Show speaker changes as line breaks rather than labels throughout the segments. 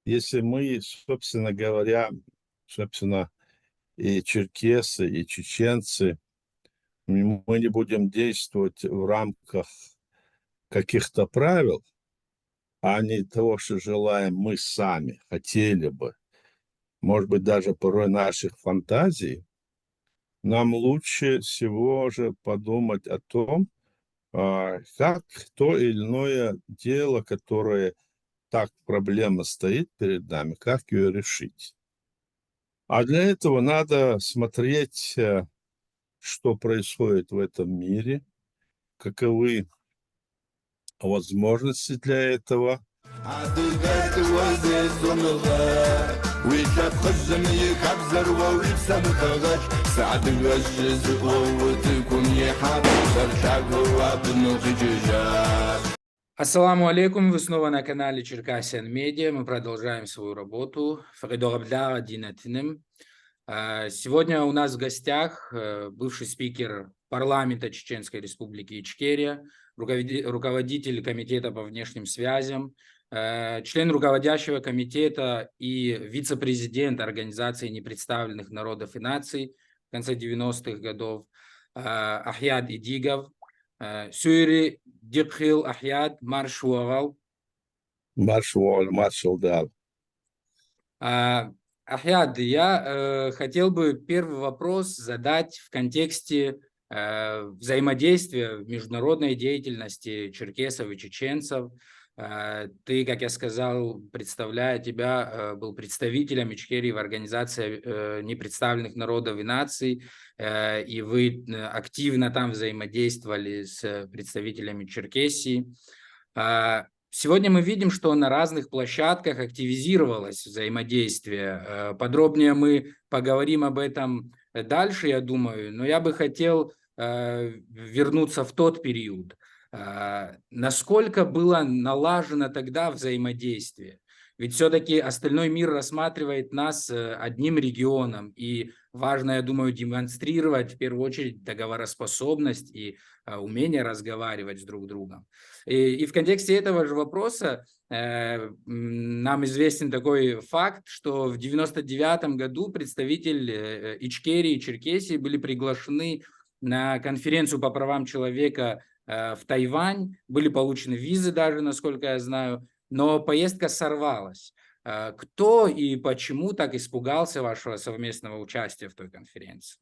если мы, собственно говоря, собственно, и черкесы, и чеченцы, мы не будем действовать в рамках каких-то правил, а не того, что желаем мы сами, хотели бы, может быть, даже порой наших фантазий, нам лучше всего же подумать о том, как то или иное дело, которое так проблема стоит перед нами, как ее решить. А для этого надо смотреть, что происходит в этом мире, каковы возможности для этого.
Ассаламу алейкум, вы снова на канале Черкасиан Медиа. Мы продолжаем свою работу. Сегодня у нас в гостях бывший спикер парламента Чеченской Республики Ичкерия, руководитель комитета по внешним связям, член руководящего комитета и вице-президент Организации непредставленных народов и наций в конце 90-х годов Ахьяд Идигов. Сюри Дипхил Ахьяд Маршуагал.
Маршал дал.
Ахьяд, я хотел бы первый вопрос задать в контексте взаимодействия в международной деятельности черкесов и чеченцев. Ты, как я сказал, представляя тебя, был представителем Ичкерии в Организации непредставленных народов и наций, и вы активно там взаимодействовали с представителями Черкесии. Сегодня мы видим, что на разных площадках активизировалось взаимодействие. Подробнее мы поговорим об этом дальше, я думаю, но я бы хотел вернуться в тот период. Насколько было налажено тогда взаимодействие? Ведь все-таки остальной мир рассматривает нас одним регионом, и важно, я думаю, демонстрировать в первую очередь договороспособность и умение разговаривать с друг другом. И в контексте этого же вопроса нам известен такой факт, что в 1999 году представители Ичкерии и Черкесии были приглашены на конференцию по правам человека в Тайвань, были получены визы даже, насколько я знаю, но поездка сорвалась. Кто и почему так испугался вашего совместного участия в той конференции?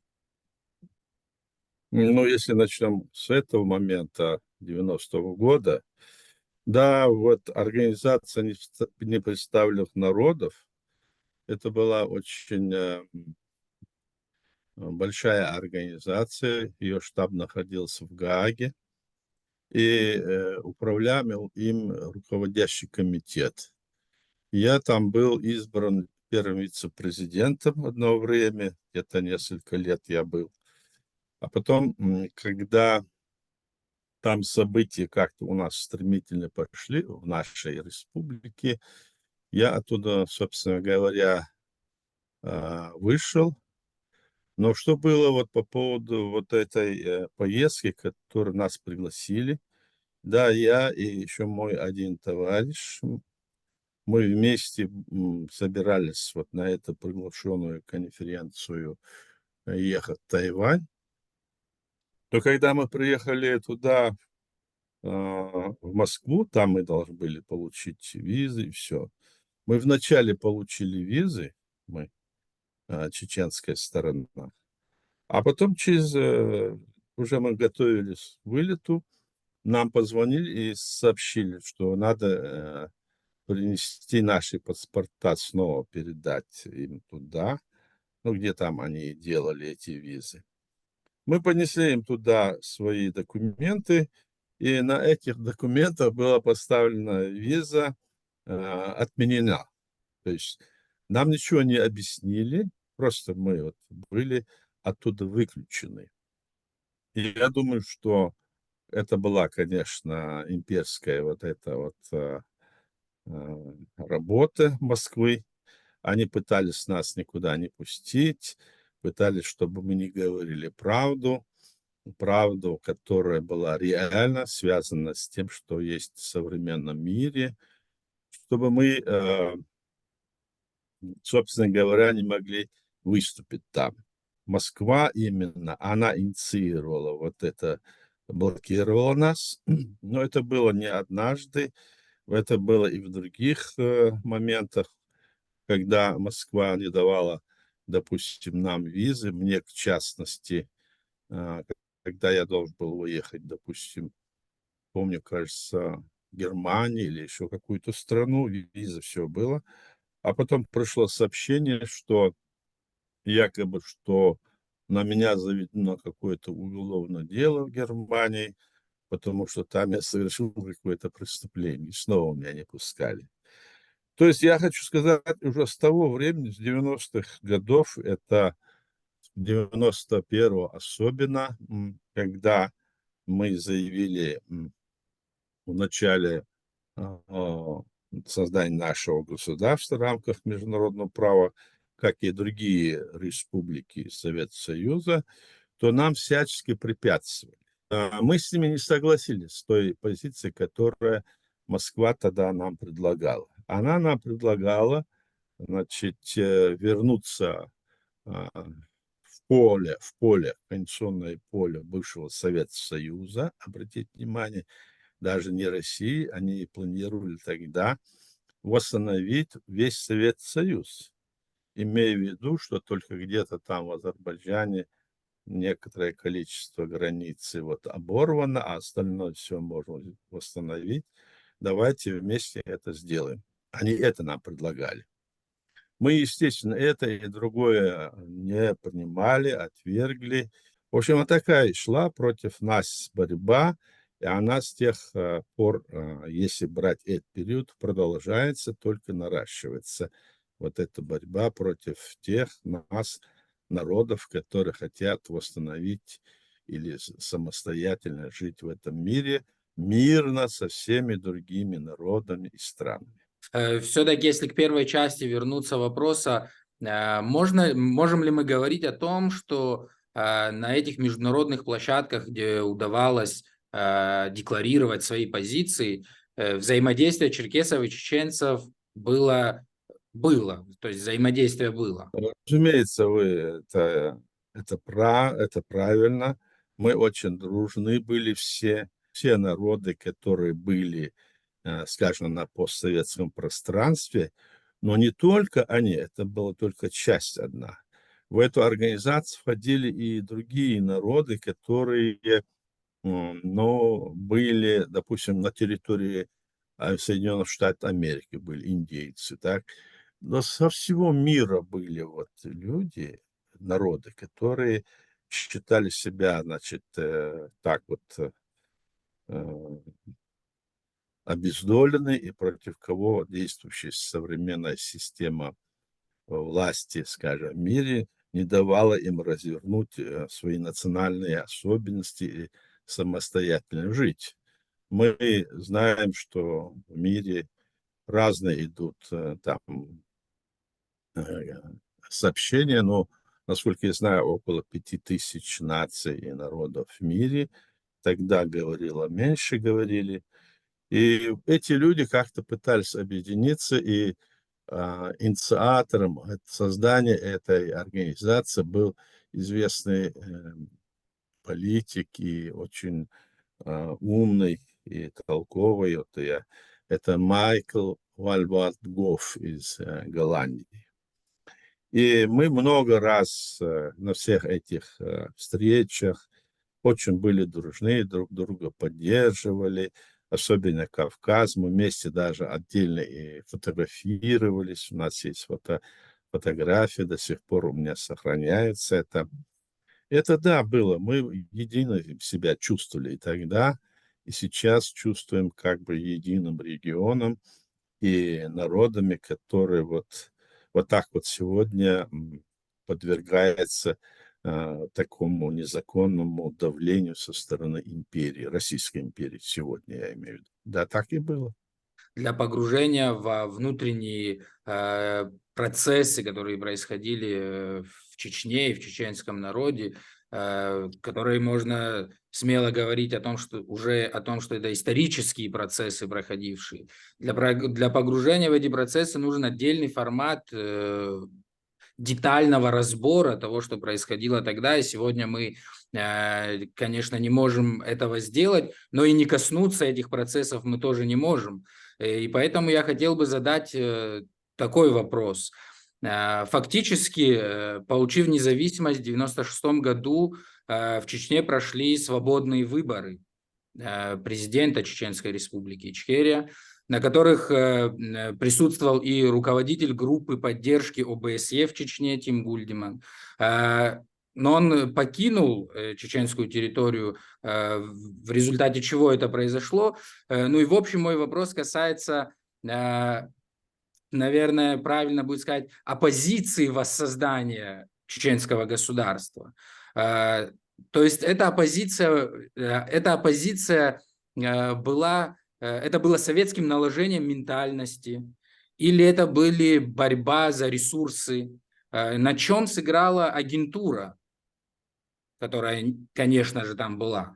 Ну, если начнем с этого момента, 90-го года, да, вот Организация непредставленных народов, это была очень большая организация, ее штаб находился в Гааге, и управлял им руководящий комитет. Я там был избран первым вице-президентом одно время, где-то несколько лет я был. А потом, когда там события как-то у нас стремительно пошли в нашей республике, я оттуда, собственно говоря, вышел. Но что было вот по поводу вот этой поездки, которую нас пригласили, да, я и еще мой один товарищ, мы вместе собирались вот на эту приглашенную конференцию ехать в Тайвань. Но когда мы приехали туда, в Москву, там мы должны были получить визы и все. Мы вначале получили визы, мы, чеченская сторона, а потом уже мы готовились к вылету, нам позвонили и сообщили, что надо принести наши паспорта, снова передать им туда, ну, где там они делали эти визы. Мы понесли им туда свои документы, и на этих документах была поставлена виза отменена. То есть нам ничего не объяснили, просто мы вот были оттуда выключены. И я думаю, что это была, конечно, имперская вот эта вот работа Москвы. Они пытались нас никуда не пустить, пытались, чтобы мы не говорили правду, которая была реально связана с тем, что есть в современном мире, чтобы мы собственно говоря, не могли выступить там. Москва именно, она инициировала вот это, блокировала нас, но это было не однажды, это было и в других моментах, когда Москва не давала, допустим, нам визы, мне в частности, когда я должен был уехать, допустим, помню, кажется, Германию или еще какую-то страну, виза, все было. А потом пришло сообщение, что якобы, что на меня заведено какое-то уголовное дело в Германии, потому что там я совершил какое-то преступление. И снова меня не пускали. То есть я хочу сказать, уже с того времени, с 90-х годов, это 91-го особенно, когда мы заявили в начале а, создания нашего государства в рамках международного права, как и другие республики Советского Союза, то нам всячески препятствовали. Мы с ними не согласились с той позицией, которая Москва тогда нам предлагала. Она нам предлагала, значит, вернуться в конституционное поле бывшего Советского Союза, обратите внимание, даже не России, они планировали тогда восстановить весь Советский Союз, имея в виду, что только где-то там в Азербайджане некоторое количество границы вот оборвано, а остальное все можно восстановить. Давайте вместе это сделаем. Они это нам предлагали. Мы, естественно, это и другое не принимали, отвергли. В общем, вот такая шла против нас борьба, и она с тех пор, если брать этот период, продолжается, только наращивается. Вот эта борьба против тех нас, народов, которые хотят восстановить или самостоятельно жить в этом мире, мирно со всеми другими народами и странами.
Все-таки, если к первой части вернуться вопроса, можем ли мы говорить о том, что на этих международных площадках, где удавалось декларировать свои позиции, взаимодействие черкесов и чеченцев было, то есть взаимодействие было?
Разумеется, это правильно. Мы очень дружны были все народы, которые были, скажем, на постсоветском пространстве, но не только они, это была только часть одна. В эту организацию входили и другие народы, которые, но были, допустим, на территории Соединенных Штатов Америки были индейцы, так. Но со всего мира были вот люди, народы, которые считали себя, значит, так вот э, обездолены и против кого действующая современная система власти, скажем, в мире не давала им развернуть свои национальные особенности и самостоятельно жить. Мы знаем, что в мире разные идут там э, сообщения, но, насколько я знаю, около 5000 наций и народов в мире. Тогда говорило меньше, говорили. И эти люди как-то пытались объединиться, и инициатором создания этой организации был известный политик и очень умный и толковый. Это Майкл Вальвард Гофф из Голландии. И мы много раз на всех этих встречах очень были дружны, друг друга поддерживали, особенно Кавказ. Мы вместе даже отдельно и фотографировались. У нас есть фотографии, до сих пор у меня сохраняется это. Это да, было. Мы едино себя чувствовали и тогда, и сейчас чувствуем как бы единым регионом и народами, которые вот так вот сегодня подвергается такому незаконному давлению со стороны империи, Российской империи сегодня, я имею в виду. Да, так и было.
Для погружения во внутренние процессы, которые происходили в Чечне и в чеченском народе. которые можно смело говорить о том, что это исторические процессы проходившие. Для погружения в эти процессы нужен отдельный формат детального разбора того, что происходило тогда, и сегодня мы, конечно, не можем этого сделать, но и не коснуться этих процессов мы тоже не можем. И поэтому я хотел бы задать такой вопрос. Фактически, получив независимость в 1996 году, в Чечне прошли свободные выборы президента Чеченской Республики Ичкерия, на которых присутствовал и руководитель группы поддержки ОБСЕ в Чечне Тим Гульдиман. Но он покинул чеченскую территорию, в результате чего это произошло. Ну и в общем мой вопрос касается, наверное, правильно будет сказать, оппозиции воссоздания чеченского государства. То есть эта оппозиция была, это было советским наложением ментальности, или это были борьба за ресурсы, на чем сыграла агентура, которая, конечно же, там была.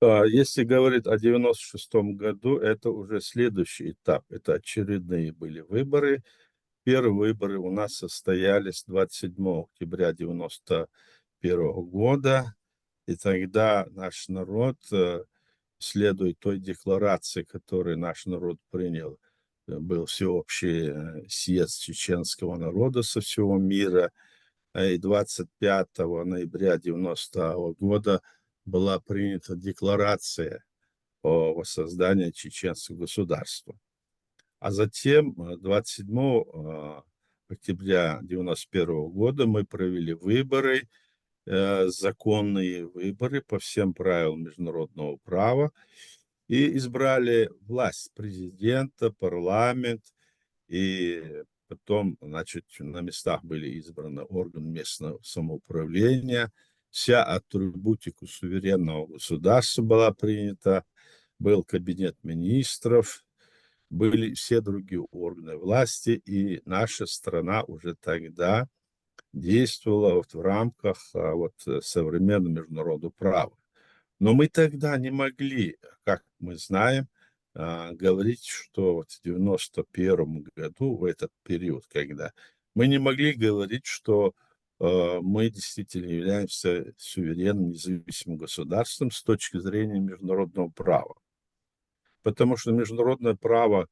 Если говорить о 96 году, это уже следующий этап. Это очередные были выборы. Первые выборы у нас состоялись 27 октября 91 года. И тогда наш народ, следуя той декларации, которую наш народ принял, был всеобщий съезд чеченского народа со всего мира. И 25 ноября 90 года была принята декларация о воссоздании чеченского государства. А затем 27 октября 91 года мы провели выборы, законные выборы по всем правилам международного права, и избрали власть президента, парламент, и потом, значит, на местах были избраны органы местного самоуправления, вся атрибутика суверенного государства была принята, был кабинет министров, были все другие органы власти, и наша страна уже тогда действовала вот в рамках современного международного права. Но мы тогда не могли, как мы знаем, говорить, что вот в 91 году, в этот период, когда мы не могли говорить, что мы действительно являемся суверенным независимым государством с точки зрения международного права. Потому что международное право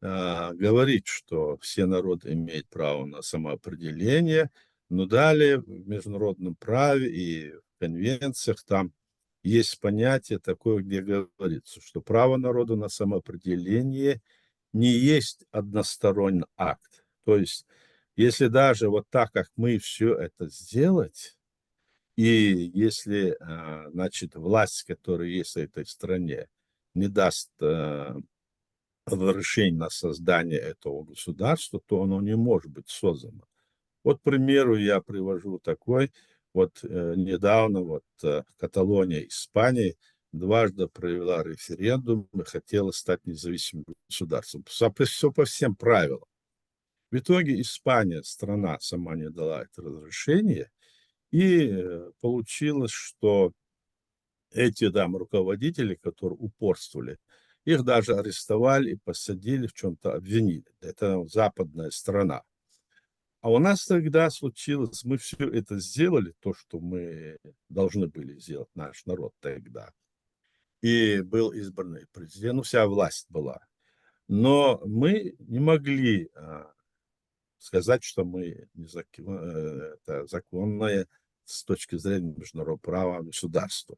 говорит, что все народы имеют право на самоопределение, но далее в международном праве и в конвенциях там есть понятие такое, где говорится, что право народа на самоопределение не есть односторонний акт. То есть, если даже вот так, как мы все это сделать, и если, значит, власть, которая есть в этой стране, не даст разрешение на создание этого государства, то оно не может быть создано. Вот, к примеру, я привожу такой, вот недавно Каталония, Испания дважды провела референдум и хотела стать независимым государством. Все по всем правилам. В итоге Испания, страна, сама не дала это разрешение, и получилось, что эти там руководители, которые упорствовали, их даже арестовали и посадили, в чем-то обвинили. Это западная страна. А у нас тогда случилось, мы все это сделали, то, что мы должны были сделать, наш народ тогда. И был избранный президент, ну, вся власть была. Но мы не могли сказать, что мы это законное с точки зрения международного права государства.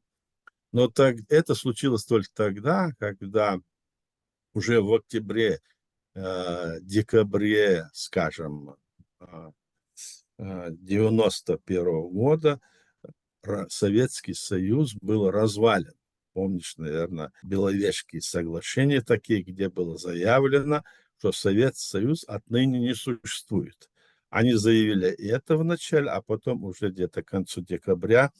Но это случилось только тогда, когда уже в октябре, декабре, скажем, 91 года Советский Союз был развален. Помнишь, наверное, Беловежские соглашения такие, где было заявлено, что Советский Союз отныне не существует. Они заявили это вначале, а потом уже где-то к концу декабря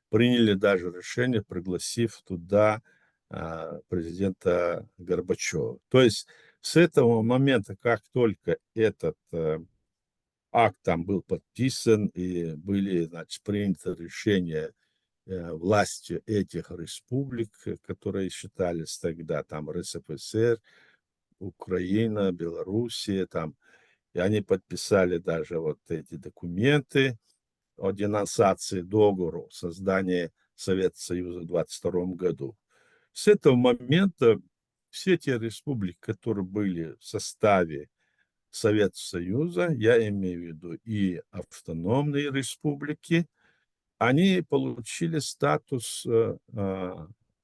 приняли даже решение, пригласив туда президента Горбачева. То есть с этого момента, как только этот акт там был подписан, и были, значит, приняты решения властью этих республик, которые считались тогда там РСФСР, Украина, Белоруссия, там, и они подписали даже вот эти документы о денонсации договора о создании Совета Союза в 22 году. С этого момента все те республики, которые были в составе Совета Союза, я имею в виду и автономные республики, они получили статус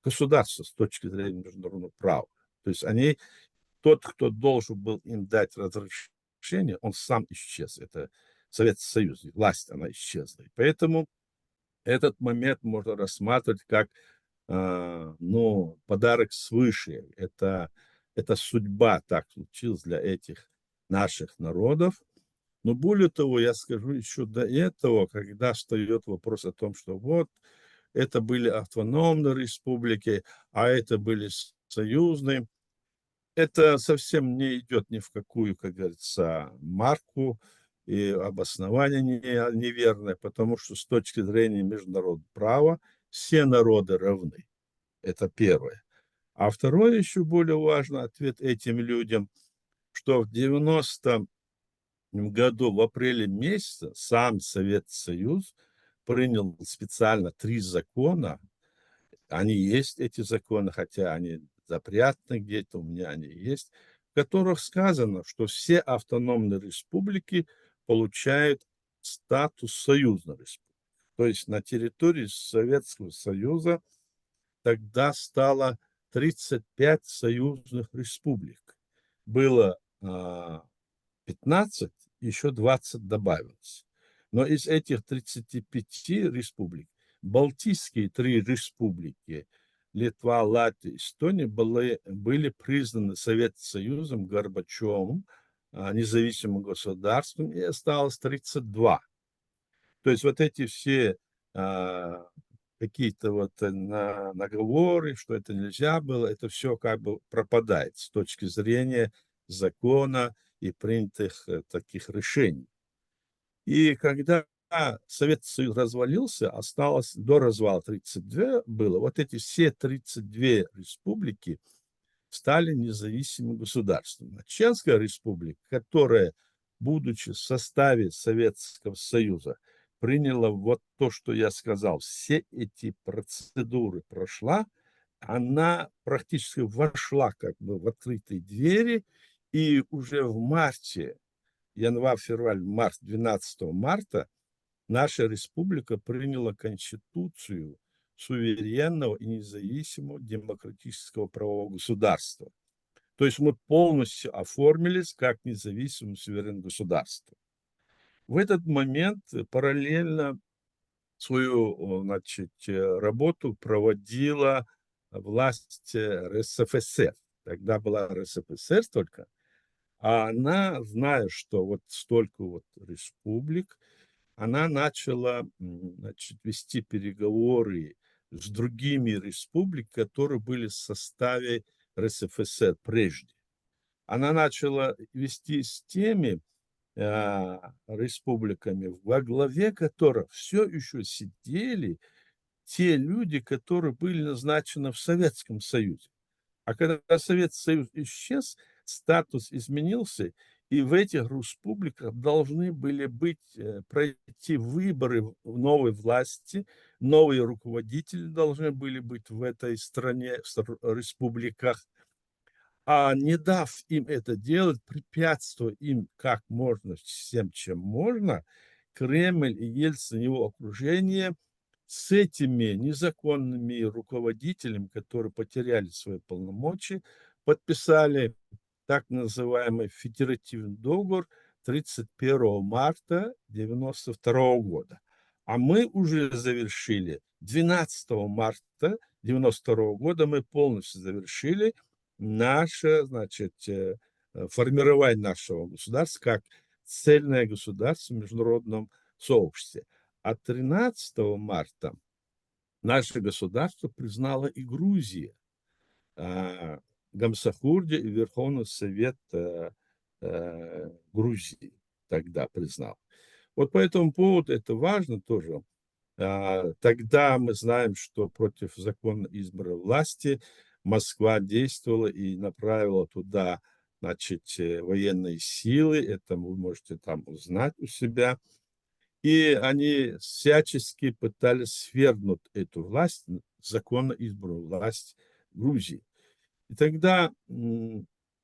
государства с точки зрения международного права. То есть они, тот, кто должен был им дать разрешение, он сам исчез. Это Советский Союз, власть, она исчезла. И поэтому этот момент можно рассматривать как ну, подарок свыше. Это судьба так случилась для этих наших народов. Но более того, я скажу еще до этого, когда встает вопрос о том, что вот это были автономные республики, а это были союзные, это совсем не идет ни в какую, как говорится, марку, и обоснование неверное, потому что с точки зрения международного права все народы равны. Это первое. А второе, еще более важно, ответ этим людям, что в 90 году, в апреле месяце, сам Совет Союз принял специально 3 закона. Они есть, эти законы, хотя они запрятаны где-то, у меня они есть, в которых сказано, что все автономные республики получают статус союзной республики. То есть на территории Советского Союза тогда стало 35 союзных республик. Было 15, еще 20 добавилось. Но из этих 35 республик Балтийские 3 республики, Литва, Латвия, Эстония, были признаны Советским Союзом, Горбачевым, независимым государством, и осталось 32. То есть вот эти все а, какие-то вот наговоры, что это нельзя было, это все как бы пропадает с точки зрения закона и принятых таких решений. И когда Советский Союз развалился, осталось до развала 32 было, вот эти все 32 республики стали независимым государством. Чеченская республика, которая, будучи в составе Советского Союза, приняла вот то, что я сказал, все эти процедуры прошла, она практически вошла как бы в открытые двери, и уже в марте, январь, февраль, март, 12 марта наша республика приняла Конституцию суверенного и независимого демократического правового государства. То есть мы полностью оформились как независимое суверенное государство. В этот момент параллельно свою, значит, работу проводила власть РСФСР. Тогда была РСФСР только, а она, зная, что вот столько вот республик, она начала, значит, вести переговоры с другими республиками, которые были в составе РСФСР прежде. Она начала вести с теми республиками, во главе которых все еще сидели те люди, которые были назначены в Советском Союзе. А когда Советский Союз исчез, статус изменился, и в этих республиках должны были быть, пройти выборы в новой власти, новые руководители должны были быть в этой стране, в республиках. А не дав им это делать, препятствуя им как можно, всем, чем можно, Кремль и Ельцин, его окружение с этими незаконными руководителями, которые потеряли свои полномочия, подписали так называемый федеративный договор 31 марта 1992 года. А мы уже завершили 12 марта 1992 года, мы полностью завершили наше, значит, формирование нашего государства как цельное государство в международном сообществе. А 13 марта наше государство признало и Грузия, Гамсахурди и Верховный Совет Грузии. тогда признал. Вот по этому поводу это важно тоже. Тогда мы знаем, что против законно избранной власти Москва действовала и направила туда, значит, военные силы. Это вы можете там узнать у себя. И они всячески пытались свергнуть эту власть, законно избранную власть Грузии. И тогда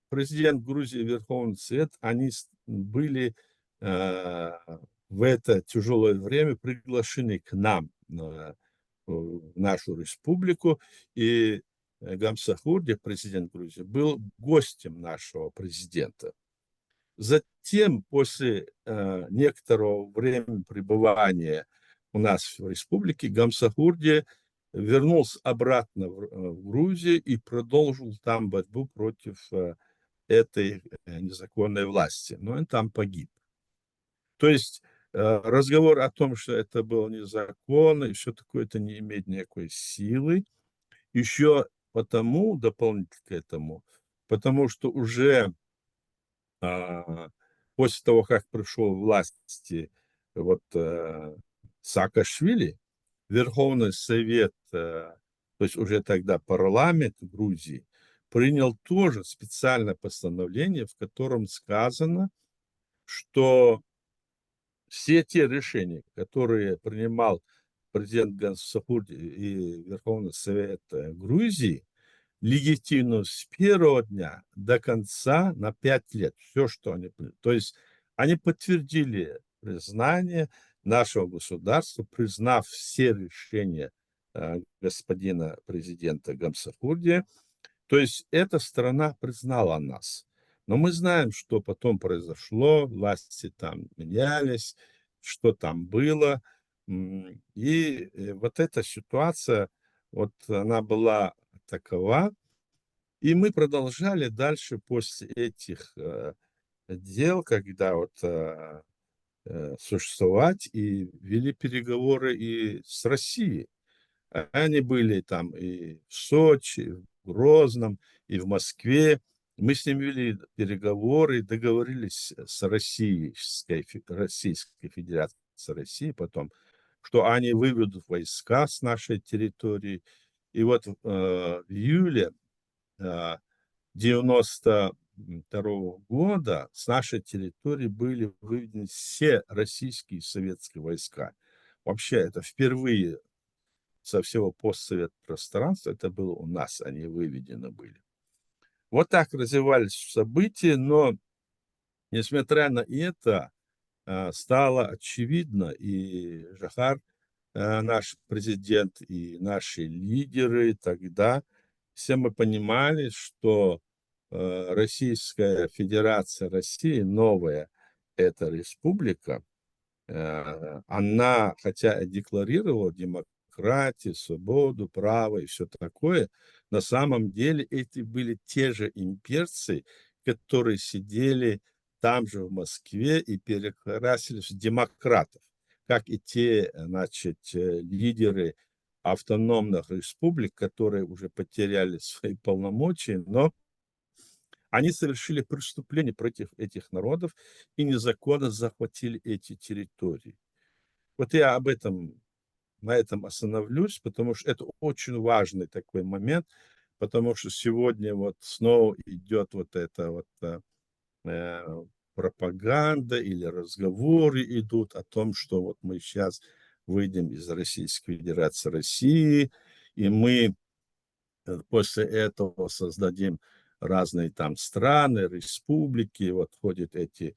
президент Грузии, Верховный Совет, они были в это тяжелое время приглашены к нам в нашу республику. И Гамсахурди, президент Грузии, был гостем нашего президента. Затем, после некоторого времени пребывания у нас в республике, Гамсахурди вернулся обратно в Грузию и продолжил там борьбу против этой незаконной власти. Но он там погиб. То есть разговор о том, что это было незаконно и все такое, это не имеет никакой силы. Еще потому, дополнительно к этому, потому что уже после того, как пришел к власти вот, Саакашвили, Верховный Совет, то есть уже тогда парламент Грузии, принял тоже специальное постановление, в котором сказано, что все те решения, которые принимал президент Гансахурди и Верховный Совет Грузии, легитимно с первого дня до конца на 5 лет. Все, что они... То есть они подтвердили признание нашего государства, признав все решения господина президента Гамсахурдия. То есть эта страна признала нас. Но мы знаем, что потом произошло, власти там менялись, что там было. И вот эта ситуация, вот она была такова, и мы продолжали дальше после этих дел, когда вот существовать, и вели переговоры и с Россией. Они были там и в Сочи, и в Грозном, и в Москве. Мы с ними вели переговоры, договорились с Российской Федерацией, с Россией потом, что они выведут войска с нашей территории. И вот в июле 92 года с нашей территории были выведены все российские и советские войска. Вообще, это впервые со всего постсоветского пространства, это было у нас, они выведены были. Вот так развивались события, но, несмотря на это, стало очевидно, и Жахар, наш президент, и наши лидеры тогда, все мы понимали, что Российская Федерация России, новая эта республика, она, хотя и декларировала демократию, свободу, право и все такое, на самом деле эти были те же имперцы, которые сидели там же в Москве и перекрасились в демократов, как и те, значит, лидеры автономных республик, которые уже потеряли свои полномочия, но они совершили преступление против этих народов и незаконно захватили эти территории. Вот я на этом остановлюсь, потому что это очень важный такой момент, потому что сегодня вот снова идет вот эта вот э, пропаганда или разговоры идут о том, что вот мы сейчас выйдем из Российской Федерации России, и мы после этого создадим разные там страны, республики, вот ходят эти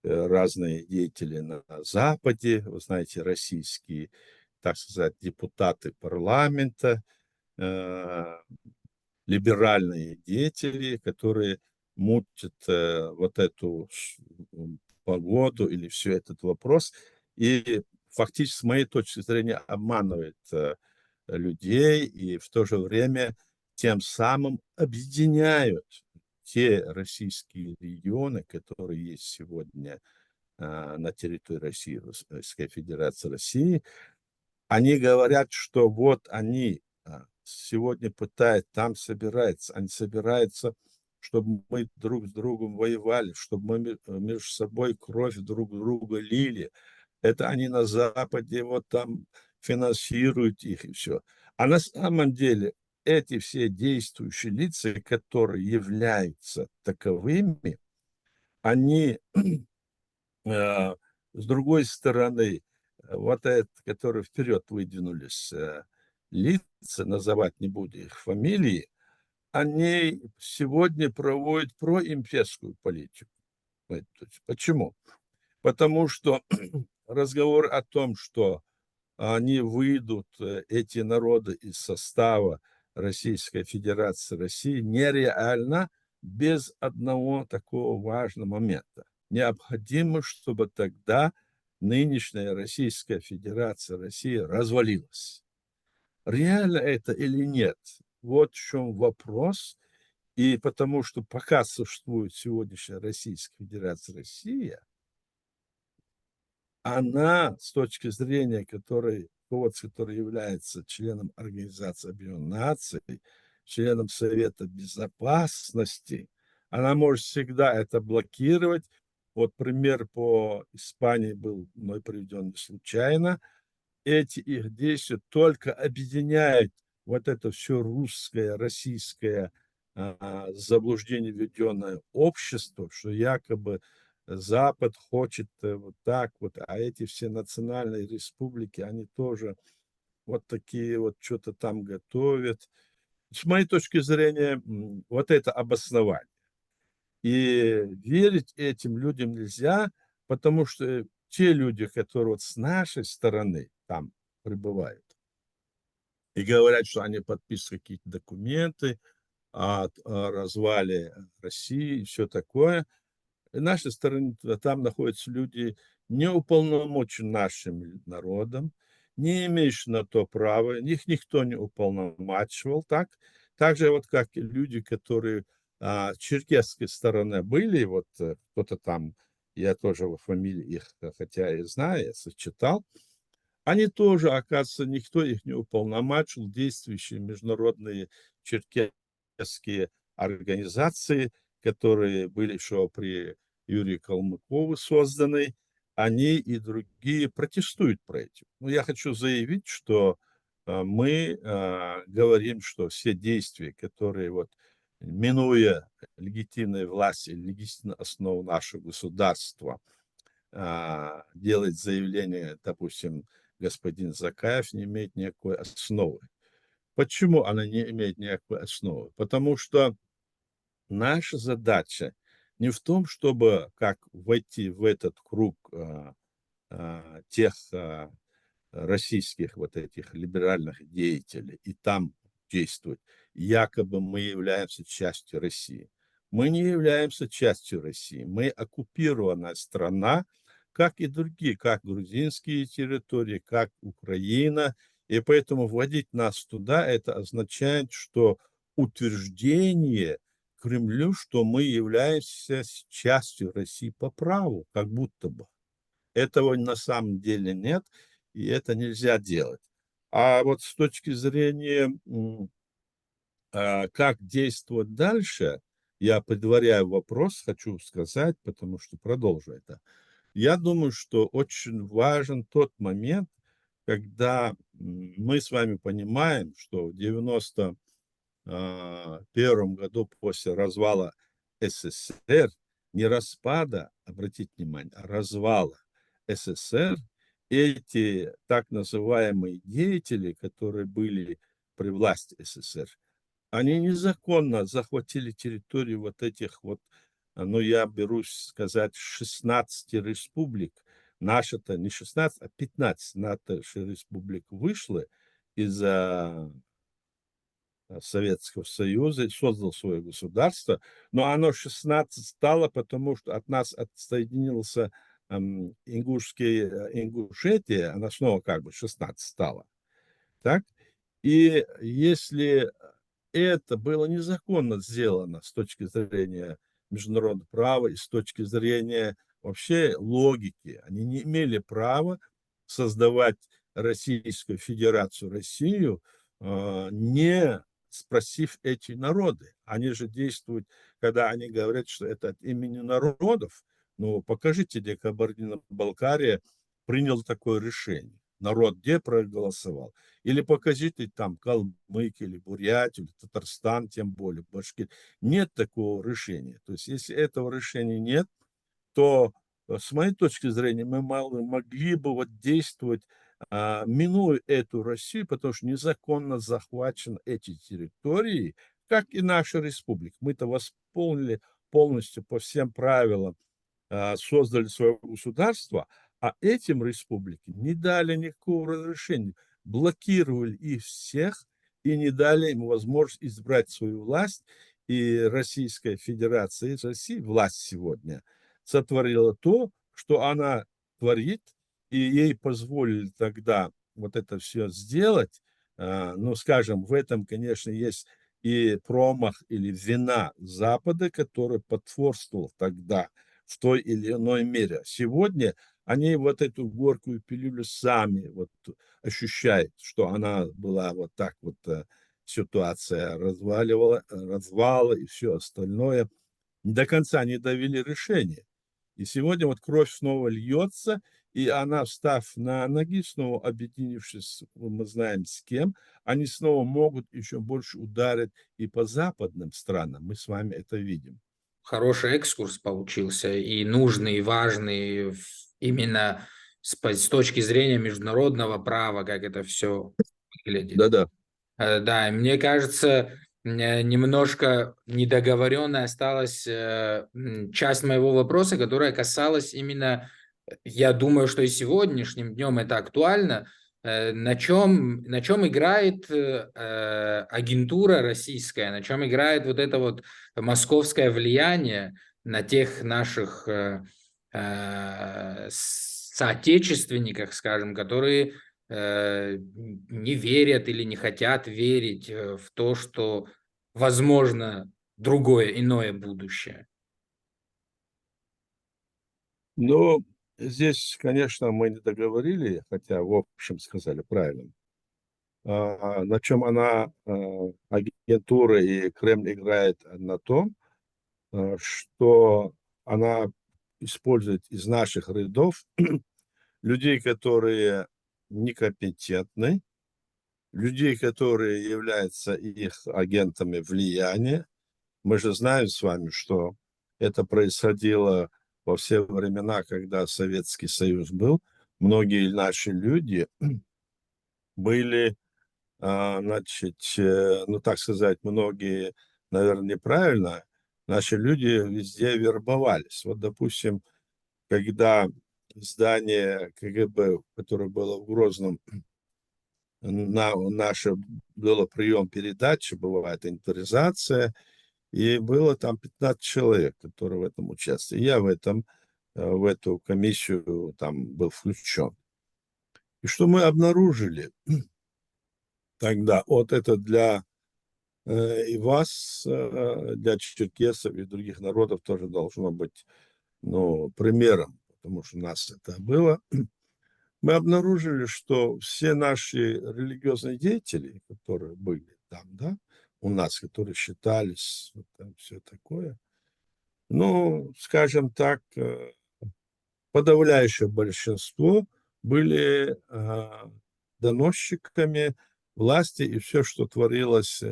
разные деятели на Западе, вы знаете, российские, так сказать, депутаты парламента, э, либеральные деятели, которые мутят вот эту погоду или все этот вопрос, и фактически, с моей точки зрения, обманывает людей и в то же время тем самым объединяют те российские регионы, которые есть сегодня на территории России, Российской Федерации России. Они говорят, что вот они сегодня пытаются, там собираются, они собираются, чтобы мы друг с другом воевали, чтобы мы между собой кровь друг друга лили. Это они на Западе вот там финансируют их и все. А на самом деле эти все действующие лица, которые являются таковыми, они, э, с другой стороны, вот это, которые вперед выдвинулись, лица, называть не буду их фамилии, они сегодня проводят проимперскую политику. То есть почему? Потому что разговор о том, что они выйдут, эти народы, из состава Российской Федерации, России, нереально без одного такого важного момента. Необходимо, чтобы тогда нынешняя Российская Федерация, Россия развалилась. Реально это или нет? Вот в чем вопрос. И потому что пока существует сегодняшняя Российская Федерация, Россия, она с точки зрения которой, который является членом Организации Объединенных Наций, членом Совета Безопасности, она может всегда это блокировать. Вот пример по Испании был мной приведен не случайно. Эти их действия только объединяют вот это все русское, российское заблуждение, введенное общество, что якобы Запад хочет вот так вот, а эти все национальные республики, они тоже вот такие вот что-то там готовят. С моей точки зрения, вот это обоснование. И верить этим людям нельзя, потому что те люди, которые вот с нашей стороны там пребывают и говорят, что они подписывают какие-то документы о развале России и все такое, и нашей стороны там находятся люди, не уполномочен нашим народом, не имеющие на то права, их никто не уполномачивал, так? Так же вот как и люди, которые черкесской стороны были, вот кто-то там, я тоже во фамилии их, хотя и знаю, я сочетал, они тоже, оказывается, никто их не уполномачивал, действующие международные черкесские организации, которые были еще при Юрии Калмыкове созданы, они и другие протестуют против. Но я хочу заявить, что мы говорим, что все действия, которые вот, минуя легитимные власти, легитимную основу нашего государства, делает заявление, допустим, господин Закаев, не имеет никакой основы. Почему она не имеет никакой основы? Потому что наша задача не в том, чтобы как войти в этот круг тех российских вот этих либеральных деятелей и там действовать. Якобы мы являемся частью России. Мы не являемся частью России. Мы оккупированная страна, как и другие, как грузинские территории, как Украина. И поэтому вводить нас туда, это означает, что утверждение Кремлю, что мы являемся частью России по праву, как будто бы. Этого на самом деле нет, и это нельзя делать. А вот с точки зрения, как действовать дальше, я предваряю вопрос, хочу сказать, потому что продолжу это. Я думаю, что очень важен тот момент, когда мы с вами понимаем, что в 91 году после развала СССР, не распада, обратите внимание, а развала СССР, эти так называемые деятели, которые были при власти СССР, они незаконно захватили территорию вот этих вот, ну, я берусь сказать, 16 республик. Наша-то не 16, а 15 наших республик вышло из-за Советского Союза и создал свое государство, но оно 16 стало, потому что от нас отсоединился Ингушетия, она снова как бы 16 стала. Так? И если это было незаконно сделано с точки зрения международного права и с точки зрения вообще логики, они не имели права создавать Российскую Федерацию, Россию, не спросив эти народы. Они же действуют, когда они говорят, что это от имени народов. Ну, покажите, где Кабардино-Балкария принял такое решение. Народ где проголосовал? Или покажите там Калмык, или Бурятию, или Татарстан, тем более, Башкир. Нет такого решения. То есть, если этого решения нет, то, с моей точки зрения, мы могли бы вот действовать, минуя эту Россию, потому что незаконно захвачены эти территории, как и наша республика. Мы-то восполнили полностью по всем правилам, создали свое государство, а этим республики не дали никакого разрешения, блокировали их всех и не дали им возможность избрать свою власть. И Российская Федерация из России, власть сегодня, сотворила то, что она творит, и ей позволили тогда вот это все сделать. Ну, скажем, в этом, конечно, есть и промах или вина Запада, который потворствовал тогда в той или иной мере. Сегодня они вот эту горькую пилюлю сами вот ощущают, что она была вот так вот, ситуация развала и все остальное. До конца не довели решение. И сегодня вот кровь снова льется, и она, встав на ноги, снова объединившись, мы знаем с кем, они снова могут еще больше ударить и по западным странам. Мы с вами это видим.
Хороший экскурс получился и нужный, и важный именно с точки зрения международного права, как это все выглядит.
Да-да.
Да, и мне кажется, немножко недоговоренной осталась часть моего вопроса, которая касалась именно, я думаю, что и сегодняшним днем это актуально, на чем играет агентура российская, на чем играет вот это вот московское влияние на тех наших соотечественниках, скажем, которые не верят или не хотят верить в то, что возможно другое, иное будущее.
Но здесь, конечно, мы не договорили, хотя в общем сказали правильно. На чем она, агентура и Кремль играет на том, что она использует из наших рядов людей, которые некомпетентны, людей, которые являются их агентами влияния. Мы же знаем с вами, что это происходило во все времена, когда Советский Союз был. Многие наши люди были, значит, ну, так сказать, многие, наверное, неправильно, наши люди везде вербовались. Вот, допустим, когда здание КГБ, которое было в Грозном, наше было прием передачи, бывает инвентаризация, и было там 15 человек, которые в этом участвовали. Я в эту комиссию там был включен. И что мы обнаружили тогда? Вот это для и вас, для черкесов и других народов тоже должно быть, ну, примером, потому что у нас это было. Мы обнаружили, что все наши религиозные деятели, которые были там, да, у нас, которые считались, вот, там, все такое, ну, скажем так, подавляющее большинство были доносчиками власти, и все, что творилось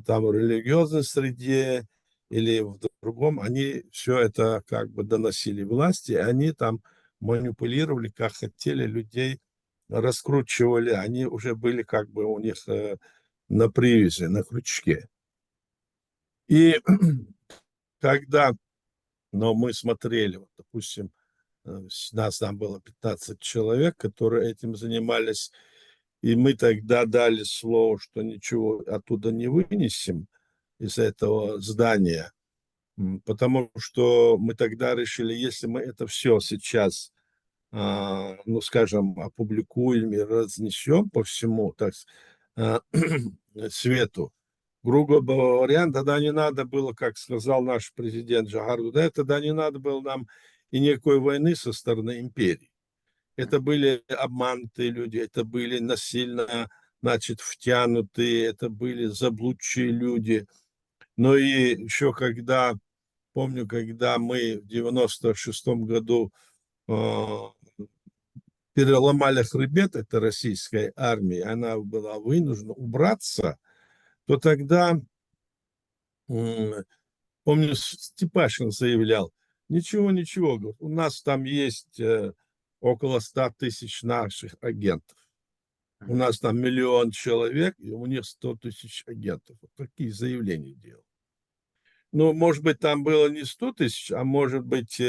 там в религиозной среде или в другом, они все это как бы доносили власти, и они там манипулировали, как хотели, людей раскручивали, они уже были как бы у них на привязи, на крючке. И когда, но мы смотрели, вот, допустим, нас там было 15 человек, которые этим занимались, и мы тогда дали слово, что ничего оттуда не вынесем из этого здания, потому что мы тогда решили, если мы это все сейчас, ну, скажем, опубликуем и разнесем по всему, так, а, свету, грубо говоря, тогда не надо было, как сказал наш президент Джагар Дудаев, тогда не надо было нам и никакой войны со стороны империи. Это были обманутые люди, это были насильно значит, втянутые, это были заблудшие люди. Но и еще когда, помню, когда мы в 96-м году э, переломали хребет этой российской армии, она была вынуждена убраться, то тогда, помню, Степашин заявлял, ничего, ничего, говорит, у нас там есть около 100 тысяч наших агентов. У нас там 1 000 000 человек, и у них 100 тысяч агентов. Вот такие заявления делал. Ну, может быть, там было не 100 тысяч, а может быть,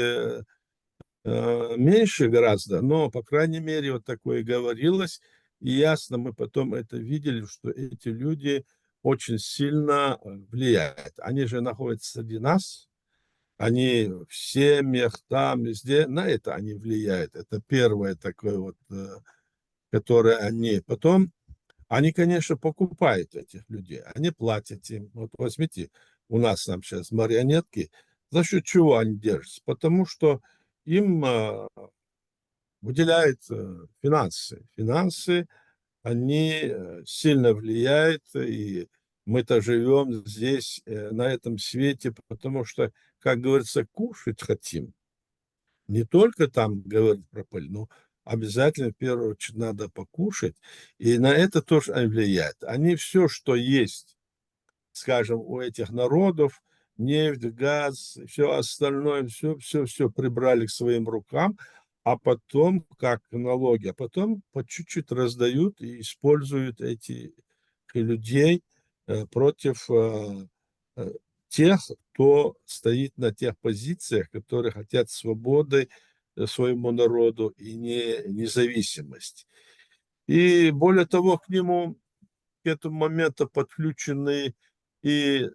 меньше гораздо, но, по крайней мере, вот такое говорилось. И ясно, мы потом это видели, что эти люди очень сильно влияют. Они же находятся среди нас, они в семьях, там, везде, на это они влияют. Это первое такое вот, которое они... Потом они, конечно, покупают этих людей, они платят им. Вот возьмите, у нас там сейчас марионетки. За счет чего они держатся? Потому что им выделяют финансы. Финансы, они сильно влияют, и мы-то живем здесь, на этом свете, потому что, как говорится, кушать хотим. Не только там говорить про пыль, но обязательно в первую очередь надо покушать, и на это тоже они влияют. Они все, что есть, скажем, у этих народов, нефть, газ, все остальное, все прибрали к своим рукам, а потом, как налоги, а потом по чуть-чуть раздают и используют этих людей против э, тех, кто стоит на тех позициях, которые хотят свободы своему народу и независимость. И более того, к нему к этому моменту подключены и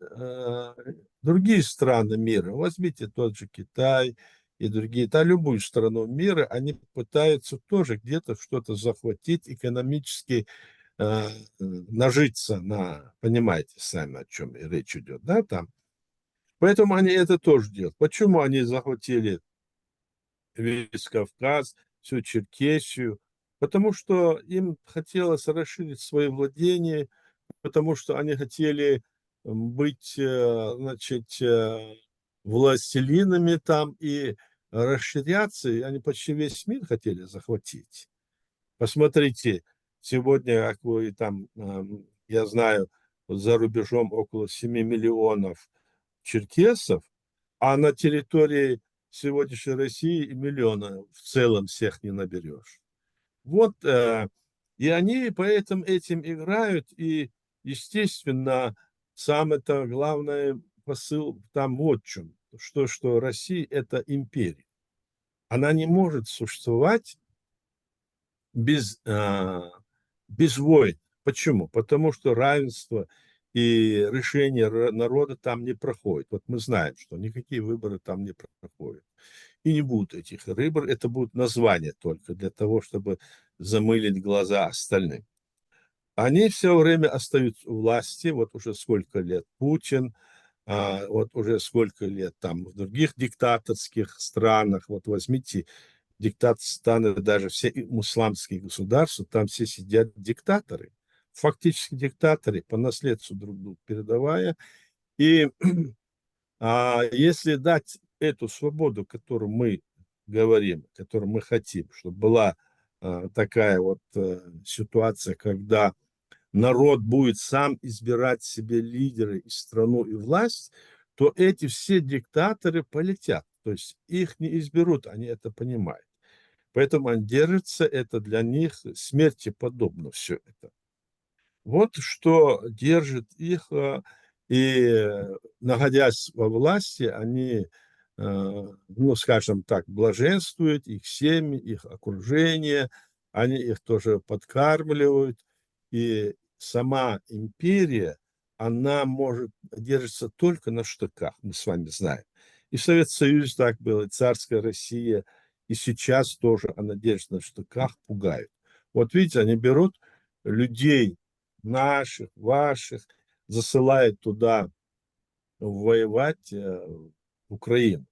другие страны мира. Возьмите тот же Китай и другие, да, любую страну мира, они пытаются тоже где-то что-то захватить, экономически нажиться на, понимаете сами, о чем речь идет, да, там. Поэтому они это тоже делают. Почему они захватили весь Кавказ, всю Черкесию? Потому что им хотелось расширить свои владения, потому что они хотели быть, значит, властелинами там и расширяться, и они почти весь мир хотели захватить. Посмотрите, сегодня, как вы там, я знаю, за рубежом около 7 миллионов черкесов, а на территории сегодняшней России и миллиона в целом всех не наберешь. Вот, и они поэтому этим играют, и, естественно, самое-то главное посыл там вот в чем, что Россия – это империя. Она не может существовать без, без войн. Почему? Потому что равенство и решение народа там не проходит. Вот мы знаем, что никакие выборы там не проходят. И не будут этих выборов, это будут названия только для того, чтобы замылить глаза остальным. Они все время остаются у власти, вот уже сколько лет Путин, вот уже сколько лет там в других диктаторских странах, вот возьмите диктаты даже все исламские государства, там все сидят диктаторы, фактически диктаторы, по наследству друг другу передавая. И если дать эту свободу, которую мы говорим, которую мы хотим, чтобы была такая вот ситуация, когда народ будет сам избирать себе лидеры и страну и власть, то эти все диктаторы полетят. То есть их не изберут, они это понимают. Поэтому они держатся, это для них смерти подобно все это. Вот что держит их, и находясь во власти, они, ну, скажем так, блаженствуют, их семьи, их окружение, они их тоже подкармливают, и сама империя, она может держится только на штыках, мы с вами знаем. И в Советском Союзе так было, и царская Россия, и сейчас тоже она держится на штыках, пугают. Вот видите, они берут людей, наших, ваших, засылает туда воевать в Украину.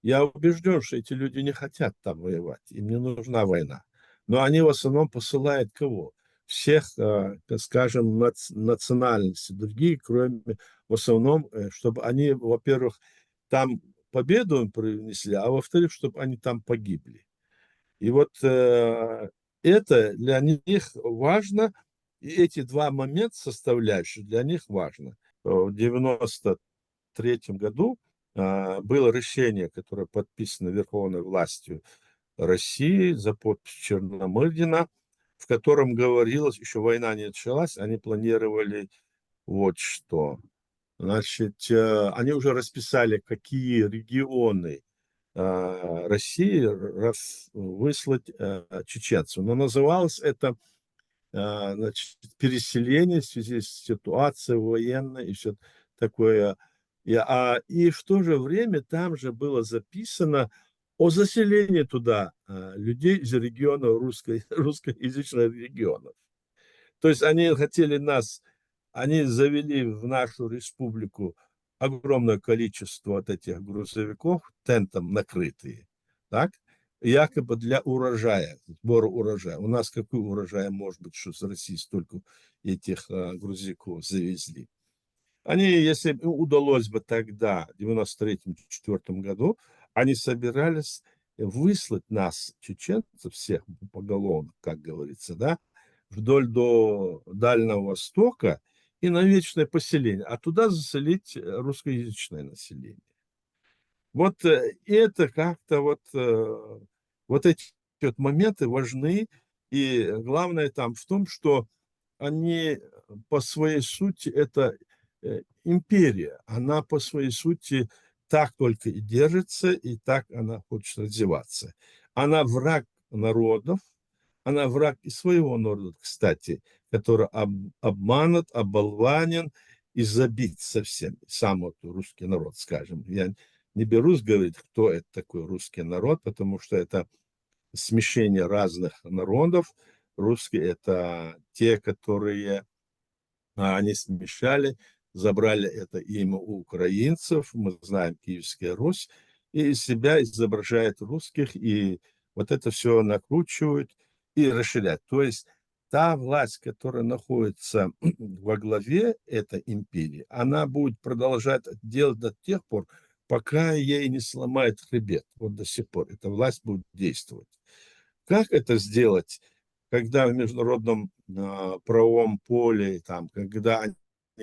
Я убежден, что эти люди не хотят там воевать, им не нужна война. Но они в основном посылают кого? всех, так скажем, национальностей, другие, кроме, в основном, чтобы они, во-первых, там победу им принесли, а во-вторых, чтобы они там погибли. И вот это для них важно, и эти два момента составляющие для них важно. В 93 году было решение, которое подписано Верховной властью России за подпись Черномырдина, в котором говорилось, еще война не началась, они планировали вот что. Значит, они уже расписали, какие регионы России выслать чеченцев. Но называлось это значит, переселение в связи с ситуацией военной и все такое. И в то же время там же было записано о заселении туда людей из региона русскоязычных регионов. То есть они хотели нас, они завели в нашу республику огромное количество вот этих грузовиков, тентом накрытые, так, якобы для урожая, сбора урожая. У нас какой урожай может быть, что с России столько этих грузовиков завезли? Они, если бы удалось бы тогда, в 93-94 году, они собирались выслать нас, чеченцев, всех поголовно, как говорится, да, вдоль до Дальнего Востока и на вечное поселение, а туда заселить русскоязычное население. Вот это как-то вот эти вот моменты важны, и главное там в том, что они по своей сути, это империя, она по своей сути так только и держится, и так она хочет развиваться. Она враг народов, она враг и своего народа, кстати, который обманут, оболванен и забит совсем. Сам вот русский народ, скажем. Я не берусь говорить, кто это такой русский народ, потому что это смешение разных народов. Русские – это те, которые они смешали, забрали это имя у украинцев, мы знаем Киевская Русь, и из себя изображают русских, и вот это все накручивают и расширяют. То есть та власть, которая находится во главе этой империи, она будет продолжать делать до тех пор, пока ей не сломает хребет. Вот до сих пор эта власть будет действовать. Как это сделать, когда в международном правовом поле, там, когда они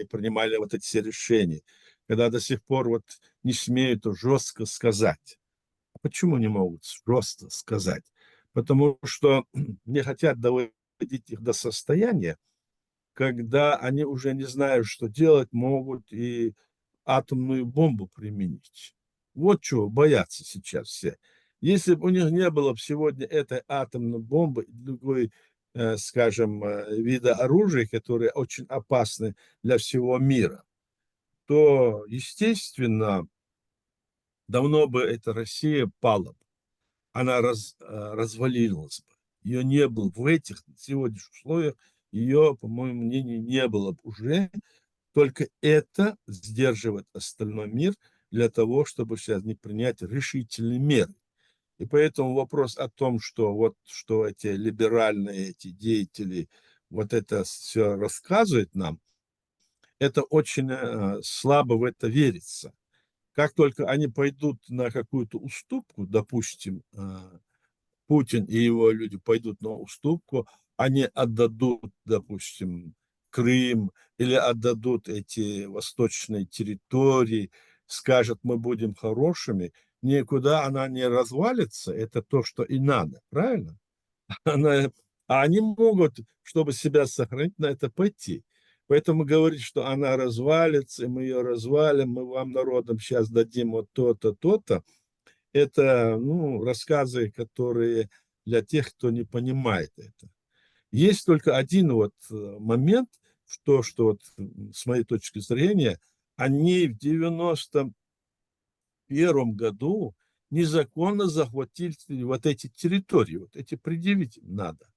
принимали вот эти все решения, когда до сих пор вот не смеют жестко сказать? А почему не могут жестко сказать? Потому что не хотят доводить их до состояния, когда они уже не знают, что делать, могут и атомную бомбу применить. Вот чего боятся сейчас все. Если бы у них не было бы сегодня этой атомной бомбы, другой, скажем, вида оружия, которые очень опасны для всего мира, то, естественно, давно бы эта Россия пала бы. Она развалилась бы. Ее не было в этих сегодняшних условиях, ее, по моему мнению, не было бы уже. Только это сдерживает остальной мир для того, чтобы сейчас не принять решительные меры. И поэтому вопрос о том, что вот что эти либеральные эти деятели вот это все рассказывают нам, это очень слабо в это верится. Как только они пойдут на какую-то уступку, допустим, Путин и его люди пойдут на уступку, они отдадут, допустим, Крым или отдадут эти восточные территории, скажут, мы будем хорошими, никуда она не развалится, это то, что и надо, правильно? Она, а они могут, чтобы себя сохранить, на это пойти. Поэтому говорить, что она развалится, и мы ее развалим, мы вам, народам, сейчас дадим вот то-то, то-то, это, ну, рассказы, которые для тех, кто не понимает это. Есть только один вот момент, что вот, с моей точки зрения, они в 91 году незаконно захватили вот эти территории, вот эти предъявить надо.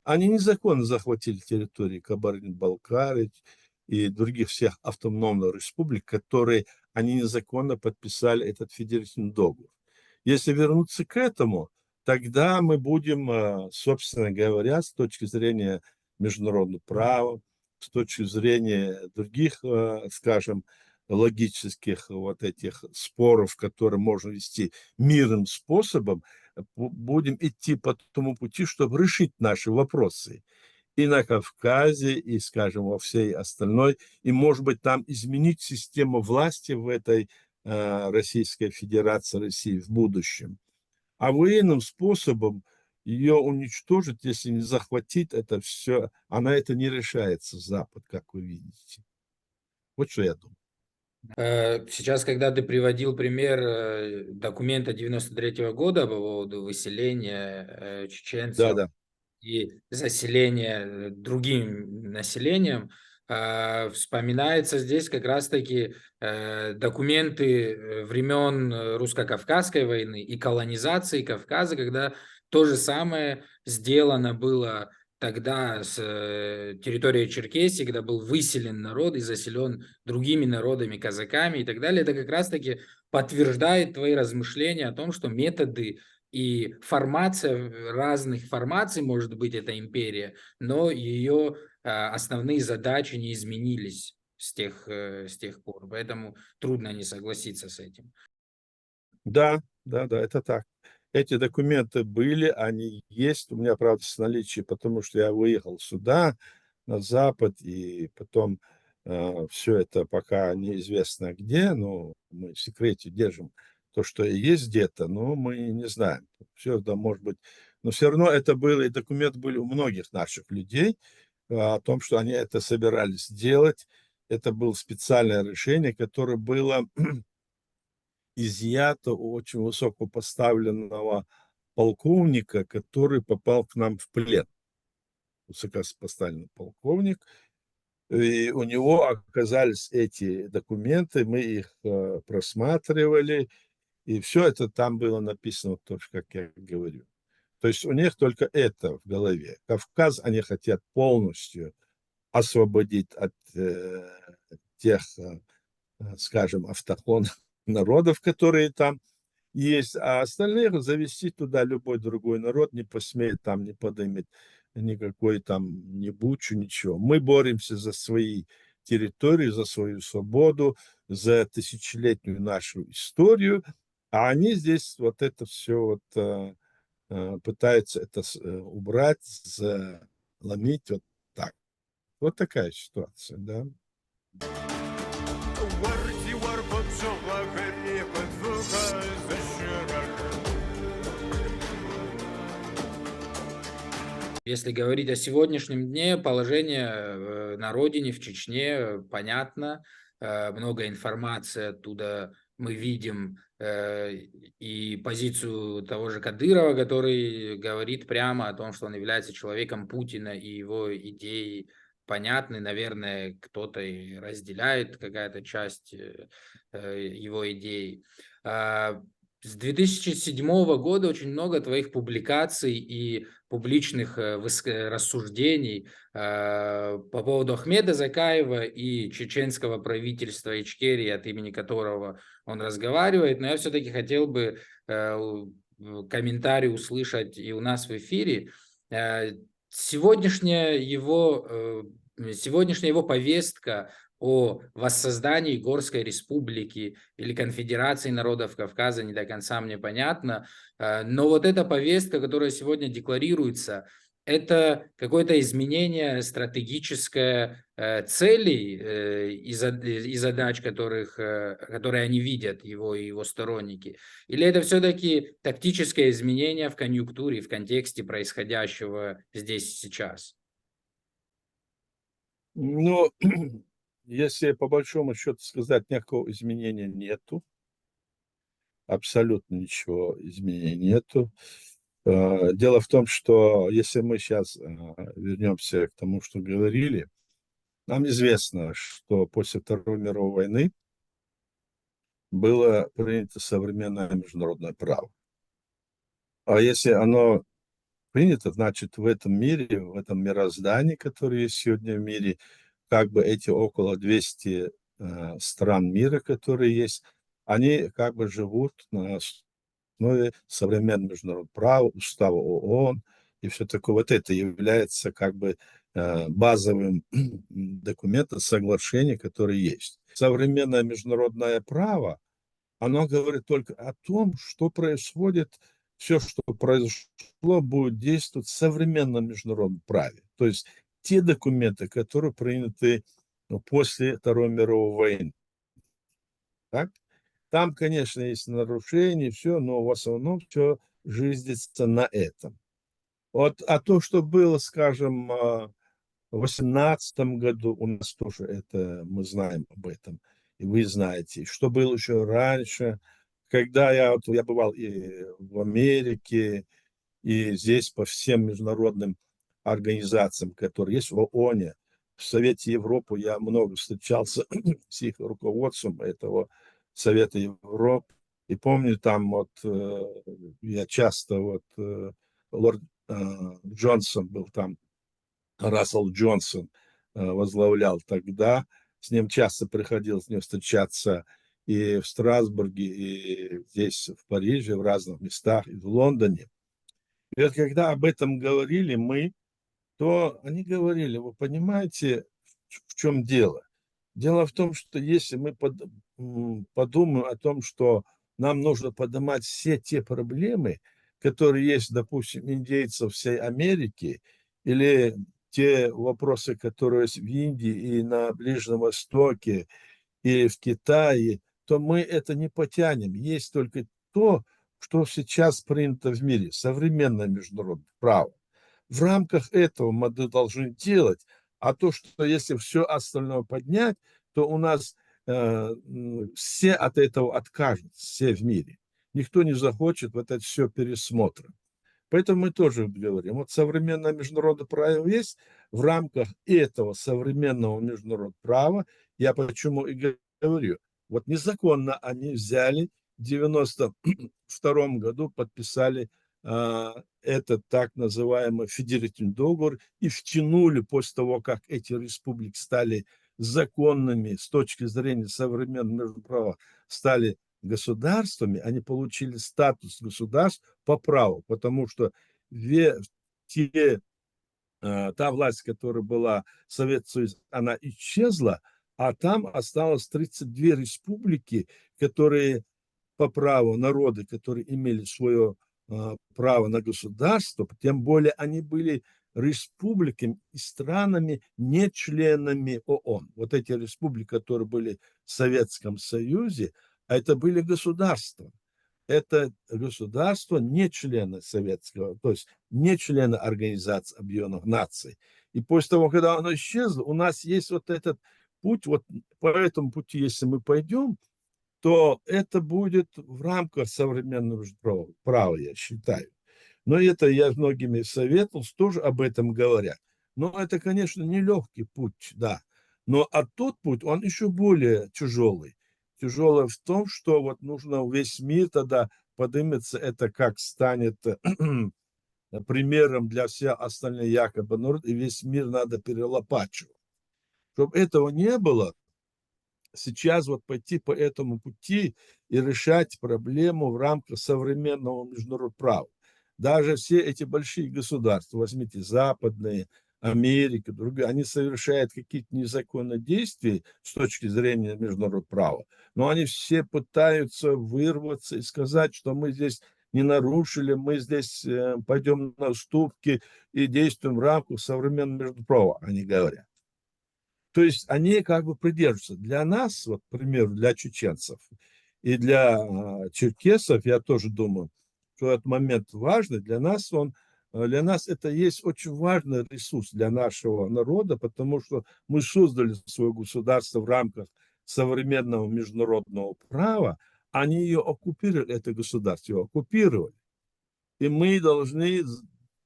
Они незаконно захватили территории Кабардино-Балкарии и других всех автономных республик, которые они незаконно подписали этот федеративный договор. Если вернуться к этому, тогда мы будем, собственно говоря, с точки зрения международного права, с точки зрения других, скажем, логических вот этих споров, которые можно вести мирным способом, будем идти по тому пути, чтобы решить наши вопросы и на Кавказе, и, скажем, во всей остальной, и, может быть, там изменить систему власти в этой Российской Федерации России в будущем. А военным способом ее уничтожить, если не захватить это все, она это не решается, Запад, как вы видите. Вот что я думаю.
Сейчас, когда ты приводил пример документа 93-го года по поводу выселения
Да,
чеченцев
да.
и заселения другим населением, вспоминается здесь как раз-таки документы времен русско-кавказской войны и колонизации Кавказа, когда то же самое сделано было тогда с территории Черкесии, когда был выселен народ и заселен другими народами, казаками и так далее. Это как раз-таки подтверждает твои размышления о том, что методы и формация разных формаций, может быть, это империя, но ее основные задачи не изменились с тех пор. Поэтому трудно не согласиться с этим.
Да, да, да, это так. Эти документы были, они есть. У меня, правда, с наличием, потому что я выехал сюда, на Запад, и потом все это пока неизвестно где, но мы в секрете держим то, что и есть где-то, но мы не знаем. Все это может быть. Но все равно это было, и документы были у многих наших людей о том, что они это собирались делать. Это было специальное решение, которое было изъято у очень высокопоставленного полковника, который попал к нам в плен. Высокопоставленный полковник. И у него оказались эти документы, мы их просматривали, и все это там было написано, тоже, как я говорю. То есть у них только это в голове. Кавказ они хотят полностью освободить от тех, скажем, автохтонных народов, которые там есть, а остальных завести туда любой другой народ не посмеет там не поднимет никакой там ни бучу, ничего. Мы боремся за свои территории, за свою свободу, за тысячелетнюю нашу историю, а они здесь вот это все вот пытаются это убрать, заломить вот так. Вот такая ситуация, да.
Если говорить о сегодняшнем дне, положение на родине, в Чечне, понятно. Много информации оттуда мы видим. И позицию того же Кадырова, который говорит прямо о том, что он является человеком Путина, и его идеи понятны. Наверное, кто-то и разделяет какая-то часть его идей. С 2007 года очень много твоих публикаций и публичных рассуждений по поводу Ахмеда Закаева и чеченского правительства Ичкерии, от имени которого он разговаривает. Но я все-таки хотел бы комментарий услышать и у нас в эфире. Сегодняшняя его повестка о воссоздании Горской республики или конфедерации народов Кавказа не до конца мне понятна. Но вот эта повестка, которая сегодня декларируется, это какое-то изменение стратегическое целей и задач, которые они видят, его и его сторонники? Или это все-таки тактическое изменение в конъюнктуре, в контексте происходящего здесь и сейчас?
Ну, если по большому счету сказать, никакого изменения нету, абсолютно ничего изменений нету. Дело в том, что если мы сейчас вернемся к тому, что говорили, нам известно, что после Второй мировой войны было принято современное международное право. А если оно принято, значит, в этом мире, в этом мироздании, которое есть сегодня в мире, как бы эти около 200 стран мира, которые есть, они как бы живут на основе современного международного права, устава ООН и все такое. Вот это является как бы базовым документом, соглашения, которые есть. Современное международное право, оно говорит только о том, что происходит, все, что произошло, будет действовать в современном международном праве. То есть те документы, которые приняты после Второй мировой войны. Так? Там, конечно, есть нарушения, все, но в основном все жизнится на этом. Вот, а то, что было, скажем, в 2018 году, у нас тоже это, мы знаем об этом, и вы знаете, что было еще раньше, когда я бывал и в Америке, и здесь по всем международным организациям, которые есть в ООН, в Совете Европы я много встречался с их руководством этого Совета Европы. И помню, там вот я часто лорд Джонсон был там, Рассел Джонсон возглавлял тогда. С ним часто приходилось с ним встречаться и в Страсбурге, и здесь, в Париже, в разных местах, и в Лондоне. И вот когда об этом говорили мы, то они говорили, вы понимаете, в чем дело? Дело в том, что если мы подумаем о том, что нам нужно поднимать все те проблемы, которые есть, допустим, индейцев всей Америки, или те вопросы, которые есть в Индии и на Ближнем Востоке, и в Китае, то мы это не потянем. Есть только то, что сейчас принято в мире, современное международное право. В рамках этого мы должны делать, а то, что если все остальное поднять, то у нас все от этого откажутся, все в мире. Никто не захочет вот это все пересмотра. Поэтому мы тоже говорим, вот современное международное право есть, в рамках этого современного международного права, я почему и говорю, вот незаконно они взяли в 92 году, подписали этот так называемый федеративный договор и втянули после того, как эти республики стали законными с точки зрения современного международного права, стали государствами, они получили статус государств по праву, потому что те, та власть, которая была Советский Союз, она исчезла, а там осталось 32 республики, которые по праву народы, которые имели свое право на государство, тем более они были республиками и странами, не членами ООН. Вот эти республики, которые были в Советском Союзе, это были государства. Это государства, не члены Советского, то есть не члены Организации Объединенных Наций. И после того, когда оно исчезло, у нас есть вот этот путь, вот по этому пути, если мы пойдем, то это будет в рамках современного права, я считаю. Но это я многими советовал, тоже об этом говорят. Но это, конечно, нелегкий путь, да. Но а тот путь, он еще более тяжелый. Тяжелый в том, что вот нужно весь мир тогда поднимется, это как станет примером для всех остальных якобы народ, и весь мир надо перелопачивать. Чтобы этого не было, сейчас вот пойти по этому пути и решать проблему в рамках современного международного права. Даже все эти большие государства, возьмите западные, Америка, другие, они совершают какие-то незаконные действия с точки зрения международного права, но они все пытаются вырваться и сказать, что мы здесь не нарушили, мы здесь пойдем на уступки и действуем в рамках современного международного права, они говорят. То есть они как бы придерживаются. Для нас, вот, к примеру, для чеченцев и для черкесов, я тоже думаю, что этот момент важный. Для нас это есть очень важный ресурс для нашего народа, потому что мы создали свое государство в рамках современного международного права, они ее оккупировали, это государство ее оккупировали. И мы должны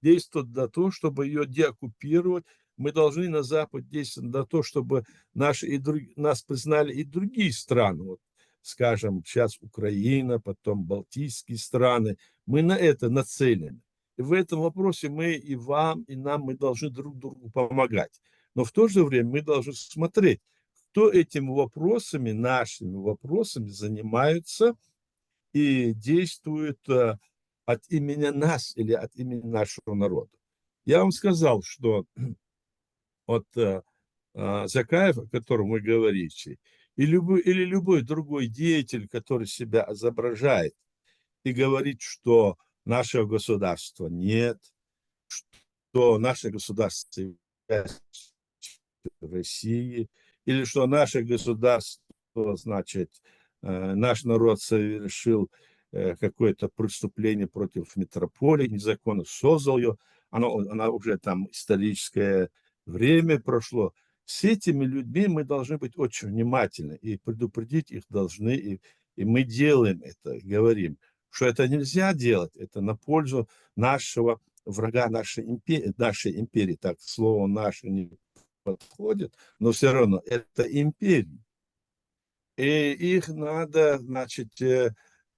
действовать для того, чтобы ее деоккупировать. Мы должны на Запад действовать для того, чтобы нас признали и другие страны. Вот, скажем, сейчас Украина, потом Балтийские страны. Мы на это нацелены. И в этом вопросе мы и вам, и нам, мы должны друг другу помогать. Но в то же время мы должны смотреть, кто этими вопросами, нашими вопросами занимаются и действует от имени нас или от имени нашего народа. Я вам сказал, что от Закаев, о котором вы говорите, или любой другой деятель, который себя изображает и говорит, что нашего государства нет, что наше государство является России, или что наше государство, значит, наш народ совершил какое-то преступление против метрополии, незаконно создал ее, она уже там историческое время прошло. С этими людьми мы должны быть очень внимательны и предупредить их должны, и мы делаем это, говорим, что это нельзя делать, это на пользу нашего врага, нашей империи, так слово «наше» не подходит, но все равно это империи. И их надо, значит,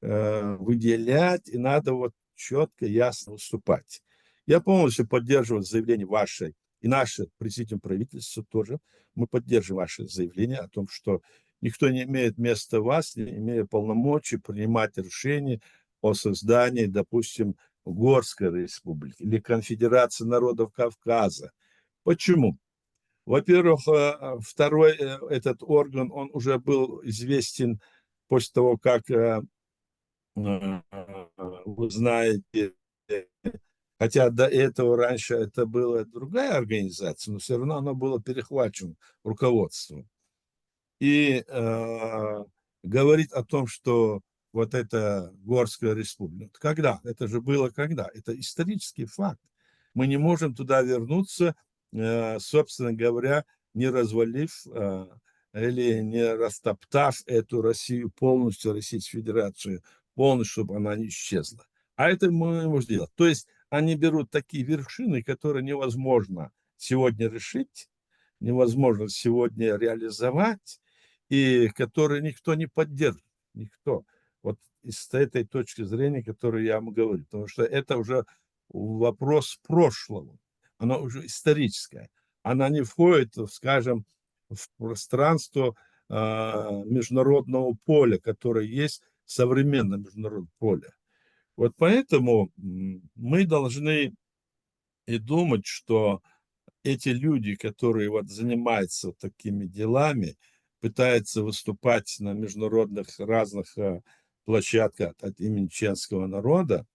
выделять, и надо вот четко, ясно выступать. Я полностью поддерживаю заявление ваше, и наше президент правительства тоже. Мы поддерживаем ваше заявление о том, что никто не имеет места вас, не имея полномочий принимать решения о создании, допустим, Горской республики или Конфедерации народов Кавказа. Почему? Во-первых, второй этот орган, он уже был известен после того, как, вы знаете, хотя до этого раньше это была другая организация, но все равно она была перехвачена руководством. И говорит о том, что вот эта Горская республика, когда? Это же было когда? Это исторический факт. Мы не можем туда вернуться, собственно говоря, не развалив или не растоптав эту Россию полностью, Российскую Федерацию полностью, чтобы она не исчезла. А это мы можем сделать. То есть они берут такие вершины, которые невозможно сегодня решить, невозможно сегодня реализовать, и которые никто не поддержит. Никто. Вот с этой точки зрения, которую я вам говорю. Потому что это уже вопрос прошлого. Она уже историческая. Она не входит, скажем, в пространство международного поля, которое есть современное международное поле. Вот поэтому мы должны и думать, что эти люди, которые вот занимаются такими делами, пытаются выступать на международных разных площадках от имени чеченского народа,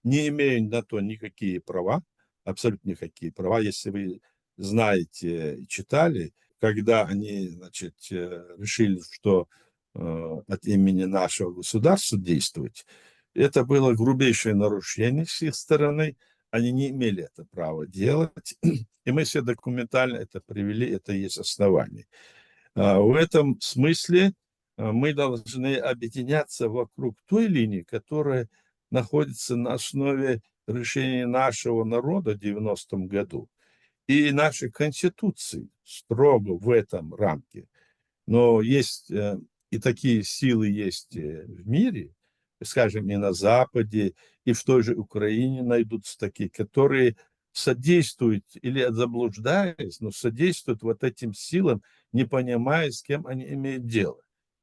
не имеют на то никакие права, абсолютно никакие права. Если вы знаете и читали, когда они, значит, решили, что от имени нашего государства действовать, это было грубейшее нарушение с их стороны. Они не имели это права делать. И мы все документально это привели, это есть основание. В этом смысле мы должны объединяться вокруг той линии, которая находится на основе решения нашего народа в 90-м году и нашей Конституции строго в этом рамке. Но есть и такие силы есть в мире, скажем, и на Западе, и в той же Украине найдутся такие, которые содействуют или заблуждаясь, но содействуют вот этим силам, не понимая, с кем они имеют дело.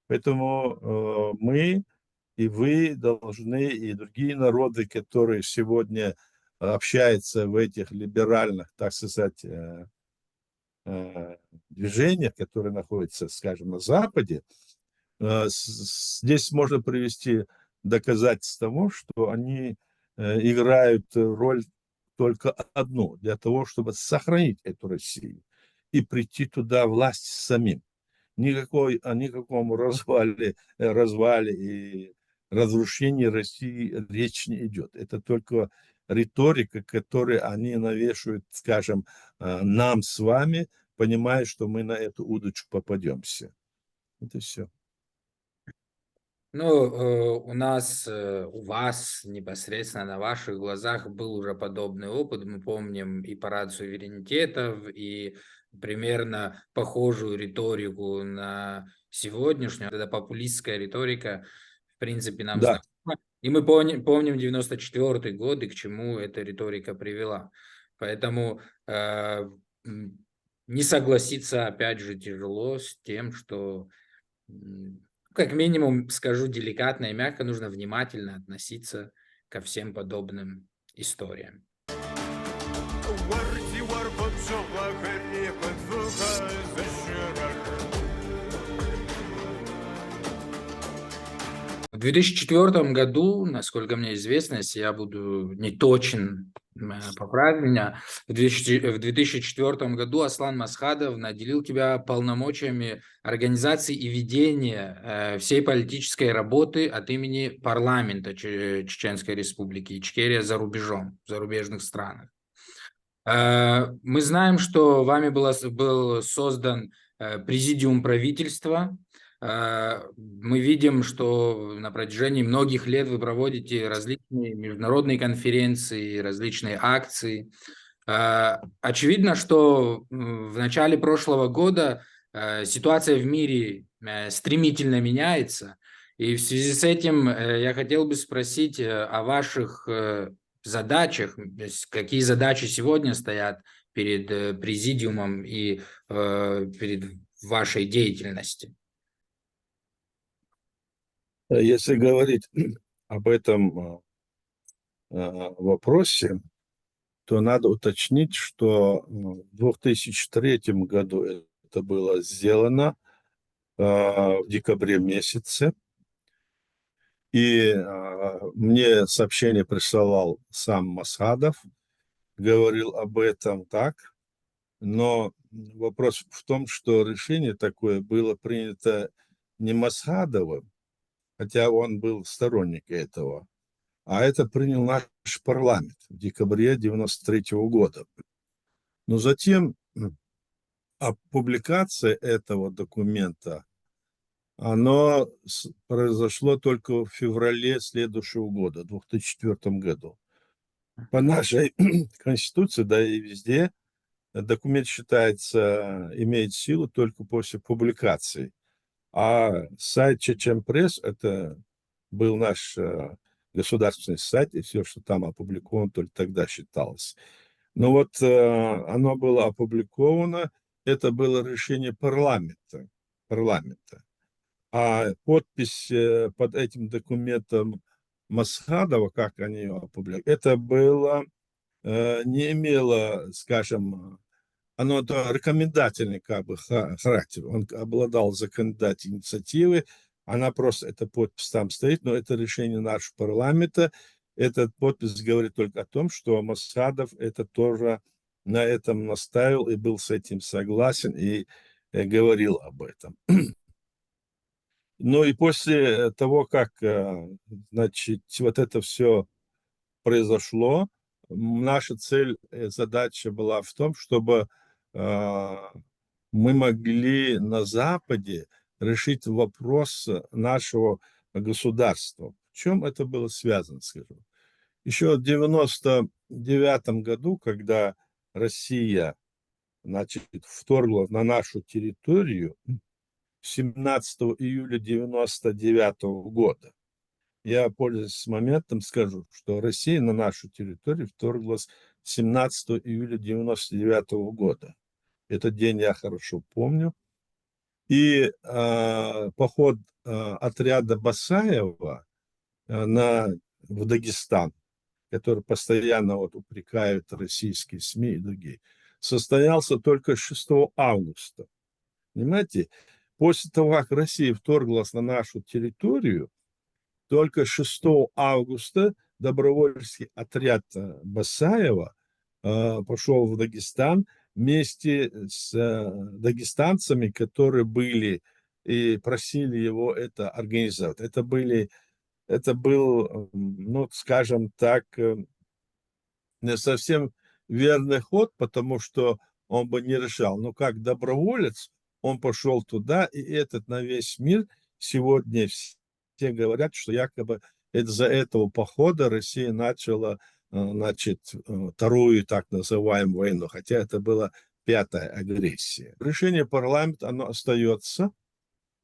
Поэтому мы и вы должны, и другие народы, которые сегодня общаются в этих либеральных, так сказать, движениях, которые находятся, скажем, на Западе, здесь можно привести доказательство того, что они играют роль только одну, для того, чтобы сохранить эту Россию и прийти туда власть самим. О никаком развале и разрушении России речь не идет. Это только риторика, которую они навешивают, скажем, нам с вами, понимая, что мы на эту удочку попадемся. Это все.
Ну, у вас непосредственно на ваших глазах был уже подобный опыт. Мы помним и парад суверенитетов, и примерно похожую риторику на сегодняшнюю. Это популистская риторика, в принципе, нам
Да,
знакома. И мы помним 94-й год и к чему эта риторика привела. Поэтому не согласиться, опять же, тяжело с тем, что как минимум, скажу деликатно и мягко, нужно внимательно относиться ко всем подобным историям. В 2004 году, насколько мне известно, если я буду не точен, поправь меня, в 2004 году Аслан Масхадов наделил тебя полномочиями организации и ведения всей политической работы от имени парламента Чеченской Республики Ичкерия за рубежом, в зарубежных странах. Мы знаем, что вами был создан президиум правительства. Мы видим, что на протяжении многих лет вы проводите различные международные конференции, различные акции. Очевидно, что в начале прошлого года ситуация в мире стремительно меняется. И в связи с этим я хотел бы спросить о ваших задачах, то есть какие задачи сегодня стоят перед президиумом и перед вашей деятельностью.
Если говорить об этом вопросе, то надо уточнить, что в 2003 году это было сделано в декабре месяце. И мне сообщение присылал сам Масхадов, говорил об этом так. Но вопрос в том, что решение такое было принято не Масхадовым, хотя он был сторонник этого, а это принял наш парламент в декабре 1993 года. Но затем публикация этого документа, оно произошло только в феврале следующего года, 2004 году. По нашей Конституции, да и везде, документ считается, имеет силу только после публикации. А сайт Чечен-пресс, это был наш государственный сайт, и все, что там опубликовано, только тогда считалось. Но вот оно было опубликовано, это было решение парламента. А подпись под этим документом Масхадова, как они его опубликовали, это было, не имело, скажем, оно то рекомендательный как бы характер. Он обладал законодательной инициативой, она просто, эта подпись там стоит, но это решение нашего парламента. Эта подпись говорит только о том, что Масхадов это тоже на этом настаивал и был с этим согласен и говорил об этом. Ну и после того, как, значит, вот это все произошло, наша цель, задача была в том, чтобы мы могли на Западе решить вопрос нашего государства. В чем это было связано, скажу? Еще в 1999 году, когда Россия, значит, вторгла на нашу территорию 17 июля 1999 года, я, пользуясь моментом, скажу, что Россия на нашу территорию вторглась 17 июля 1999 года. Этот день я хорошо помню. И поход отряда Басаева в Дагестан, который постоянно вот упрекают российские СМИ и другие, состоялся только 6 августа. Понимаете? После того, как Россия вторглась на нашу территорию, только 6 августа добровольческий отряд Басаева пошел в Дагестан вместе с дагестанцами, которые были и просили его это организовать. Это был, ну, скажем так, не совсем верный ход, потому что он бы не решал. Но как доброволец он пошел туда, и этот на весь мир сегодня все говорят, что якобы из-за этого похода Россия начала, значит, вторую так называемую войну, хотя это была пятая агрессия. Решение парламента, оно остается,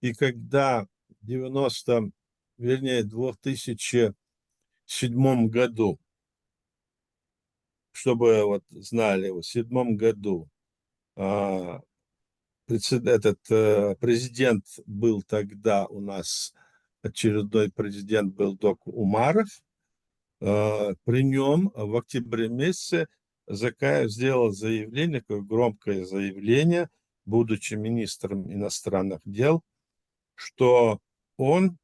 и когда в 2007 году, чтобы вот знали, в 2007 году президент был тогда у нас, очередной президент был доктор Умаров, при нем в октябре месяце Закаев сделал заявление, такое громкое заявление, будучи министром иностранных дел, что он,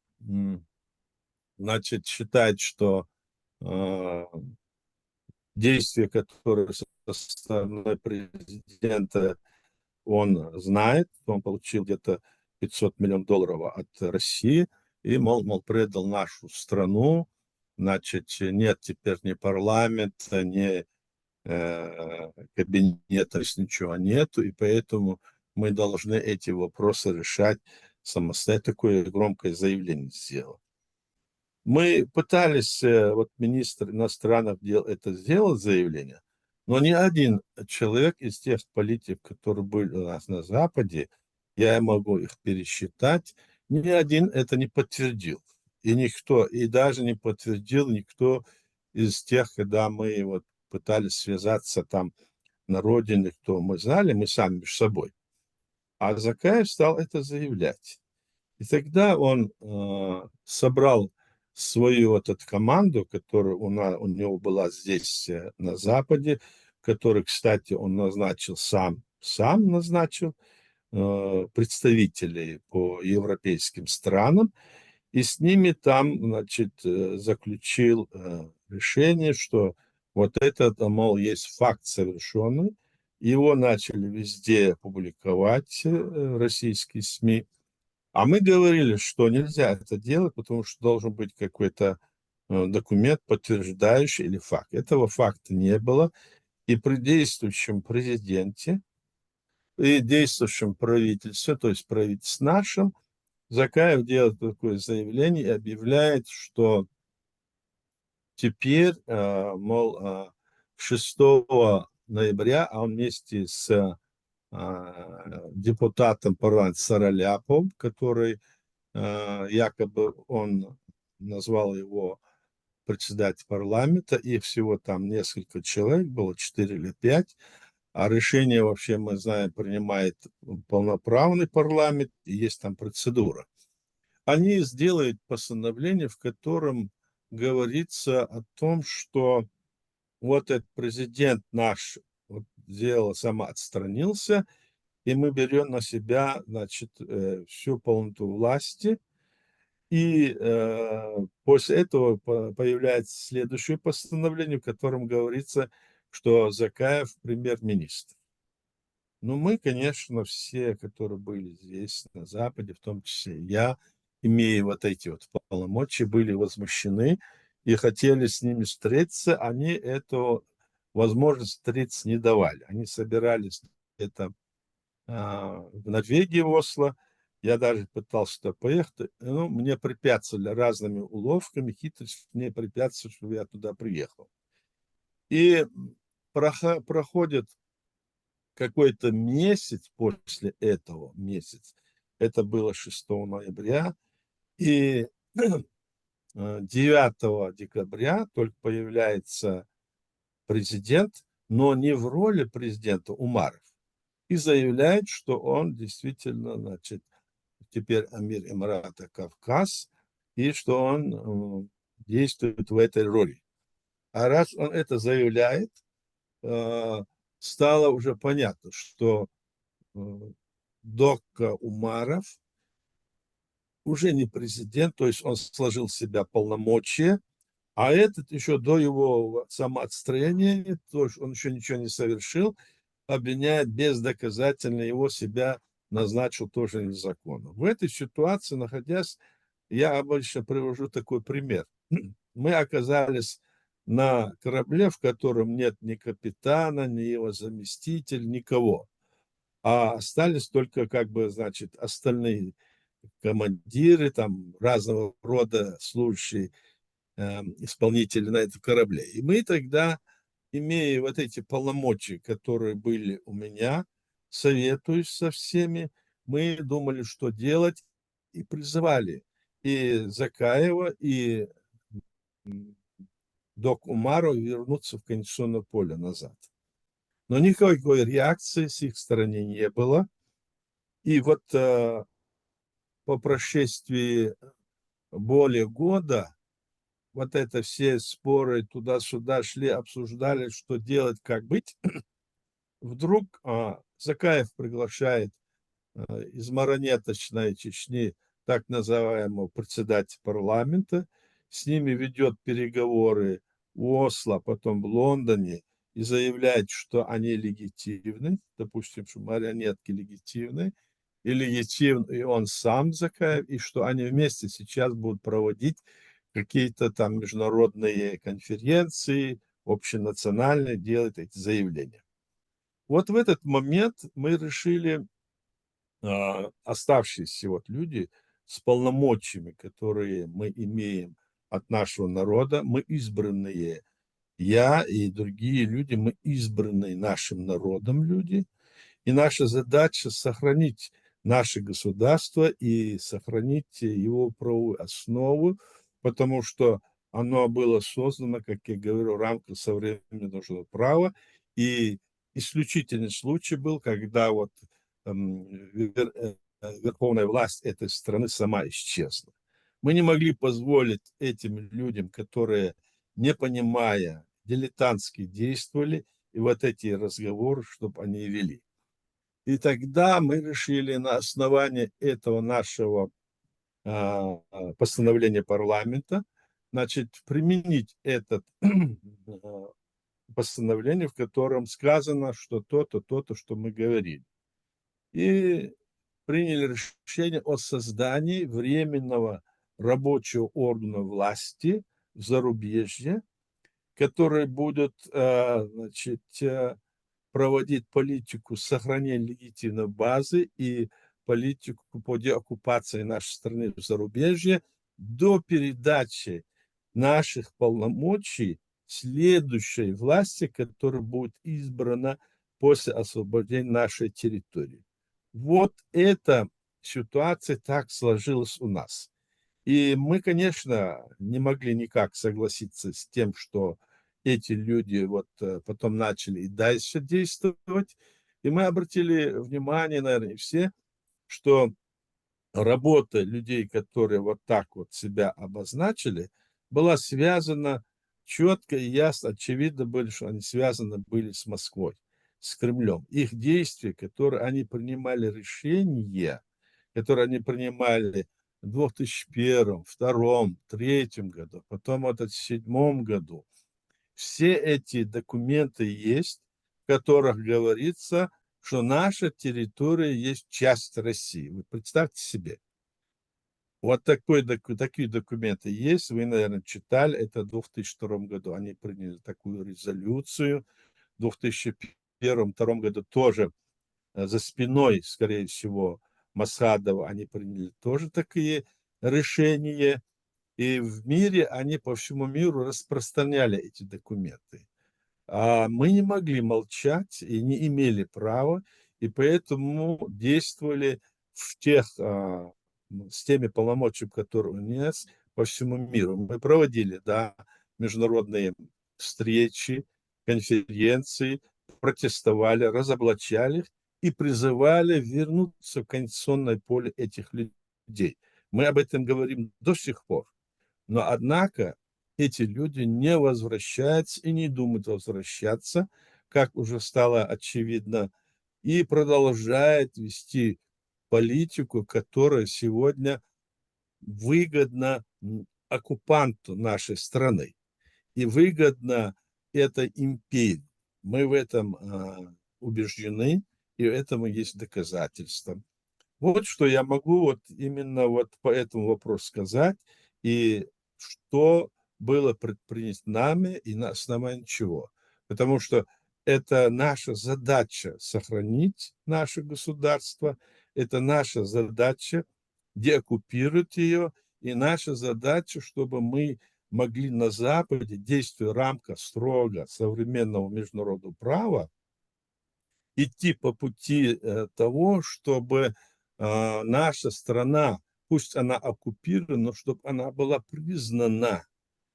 значит, считает, что э, действия, которые со стороны президента он знает, он получил где-то 500 миллионов долларов от России, и, мол, предал нашу страну, значит, нет теперь ни парламента, ни кабинета, то есть ничего нету, и поэтому мы должны эти вопросы решать самостоятельно. Такое громкое заявление сделал. Мы пытались, вот министр иностранных дел это сделал заявление, но ни один человек из тех политиков, которые были у нас на Западе, я могу их пересчитать, ни один это не подтвердил. И никто, и даже не подтвердил никто из тех, когда мы вот пытались связаться там на родине, кто мы знали, мы сами между собой. А Закаев стал это заявлять. И тогда он собрал свою вот эту команду, которая у него была здесь на Западе, которую, кстати, он назначил сам назначил представителей по европейским странам, и с ними там, значит, заключил решение, что вот этот, мол, есть факт совершенный, его начали везде публиковать российские СМИ, а мы говорили, что нельзя это делать, потому что должен быть какой-то документ, подтверждающий или факт. Этого факта не было. И при действующем президенте и действующем правительстве, то есть правительстве нашем, Закаев делает такое заявление и объявляет, что теперь, мол, 6 ноября, а он вместе с депутатом парламента Сараляпом, который якобы он назвал его председатель парламента, и всего там несколько человек, было 4 или 5, а решение вообще, мы знаем, принимает полноправный парламент, и есть там процедура. Они сделают постановление, в котором говорится о том, что вот этот президент наш вот, сделал, самоотстранился, и мы берем на себя, значит, всю полноту власти. И после этого появляется следующее постановление, в котором говорится, что Закаев премьер-министр. Ну, мы, конечно, все, которые были здесь, на Западе, в том числе я, имея вот эти вот полномочия, были возмущены и хотели с ними встретиться. Они эту возможность встретиться не давали. Они собирались это в Норвегии, в Осло. Я даже пытался туда поехать. Ну, мне препятствовали разными уловками, хитростью, мне препятствовали, чтобы я туда приехал. И проходит какой-то месяц после этого, месяц, это было 6 ноября, и 9 декабря только появляется президент, но не в роли президента Умаров, и заявляет, что он действительно, значит, теперь Амир Эмирата Кавказ, и что он действует в этой роли. А раз он это заявляет, стало уже понятно, что Дока Умаров уже не президент, то есть он сложил в себя полномочия, а этот еще до его самоотстранения, то есть он еще ничего не совершил, обвиняет бездоказательно, его себя назначил тоже незаконно. В этой ситуации, находясь, я обычно привожу такой пример. Мы оказались на корабле, в котором нет ни капитана, ни его заместителя, никого. А остались только, как бы, значит, остальные командиры, там, разного рода служащие, исполнители на этом корабле. И мы тогда, имея вот эти полномочия, которые были у меня, советуюсь со всеми, мы думали, что делать, и призывали и Закаева, и Док Умару вернуться в конституционное поле назад. Но никакой реакции с их стороны не было. И вот по прошествии более года вот это все споры туда-сюда шли, обсуждали, что делать, как быть, вдруг Закаев приглашает из марионеточной Чечни так называемого председателя парламента, с ними ведет переговоры в Осло, потом в Лондоне, и заявляет, что они легитимны, допустим, что марионетки легитимны, и легитим и он сам Закаев, и что они вместе сейчас будут проводить какие-то там международные конференции, общенациональные, делать эти заявления. Вот в этот момент мы решили, оставшиеся вот люди с полномочиями, которые мы имеем от нашего народа, мы избранные, я и другие люди, мы избранные нашим народом люди, и наша задача сохранить наше государство и сохранить его правовую основу, потому что оно было создано, как я говорю, в рамках современного права. И исключительный случай был, когда вот верховная власть этой страны сама исчезла. Мы не могли позволить этим людям, которые, не понимая, дилетантски действовали, и вот эти разговоры, чтобы они вели. И тогда мы решили на основании этого нашего постановления парламента, значит, применить это постановление, в котором сказано, что то-то, то-то, что мы говорили. И приняли решение о создании временного рабочего органа власти в зарубежье, который будет, значит, проводить политику сохранения легитимной базы и политику по деоккупации нашей страны в зарубежье до передачи наших полномочий следующей власти, которая будет избрана после освобождения нашей территории. Вот эта ситуация так сложилась у нас. И мы, конечно, не могли никак согласиться с тем, что эти люди вот потом начали и дальше действовать. И мы обратили внимание, наверное, все, что работа людей, которые вот так вот себя обозначили, была связана четко и ясно, очевидно были, что они связаны были с Москвой, с Кремлем. Их действия, которые они принимали решения, которые они принимали в 2001, 2002, 2003 году, потом в 2007 году, все эти документы есть, в которых говорится, что наша территория есть часть России. Вы представьте себе. Вот такие документы есть. Вы, наверное, читали. Это в 2002 году они приняли такую резолюцию. В 2001-2002 году тоже за спиной, скорее всего, Масхадова они приняли тоже такие решения. И в мире они по всему миру распространяли эти документы. А мы не могли молчать и не имели права, и поэтому действовали в тех, с теми полномочиями, которые у нас по всему миру. Мы проводили, да, международные встречи, конференции, протестовали, разоблачали их и призывали вернуться в конституционное поле этих людей. Мы об этом говорим до сих пор. Но, однако, эти люди не возвращаются и не думают возвращаться, как уже стало очевидно, и продолжает вести политику, которая сегодня выгодна оккупанту нашей страны и выгодна этой империи. Мы в этом убеждены, и этому есть доказательства. Вот что я могу вот именно вот по этому вопросу сказать, и что было предпринято нами и на основании чего. Потому что это наша задача сохранить наше государство, это наша задача деоккупировать ее, и наша задача, чтобы мы могли на Западе, действуя в рамках строго современного международного права, идти по пути того, чтобы наша страна, пусть она оккупирована, но чтобы она была признана,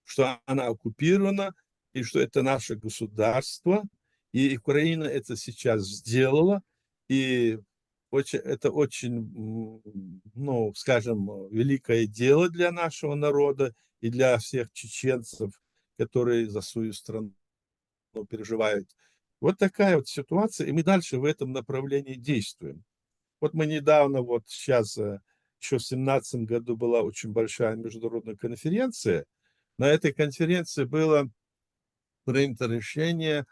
что она оккупирована, и что это наше государство, и Украина это сейчас сделала, и это очень, ну, скажем, великое дело для нашего народа и для всех чеченцев, которые за свою страну переживают. Вот такая вот ситуация, и мы дальше в этом направлении действуем. Вот мы недавно, вот сейчас, еще в 2017 году была очень большая международная конференция. На этой конференции было принято решение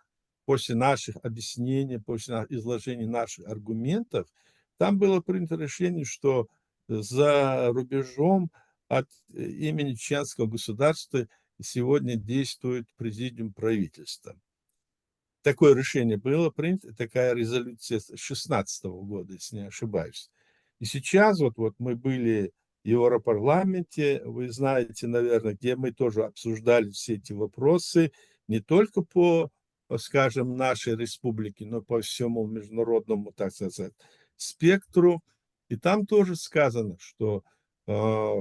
после наших объяснений, после изложения наших аргументов, там было принято решение, что за рубежом от имени чеченского государства сегодня действует президиум правительства. Такое решение было принято, такая резолюция с 2016 года, если не ошибаюсь. И сейчас вот мы были в Европарламенте, вы знаете, наверное, где мы тоже обсуждали все эти вопросы, не только по, скажем, нашей республике, но по всему международному, так сказать, спектру. И там тоже сказано, что э,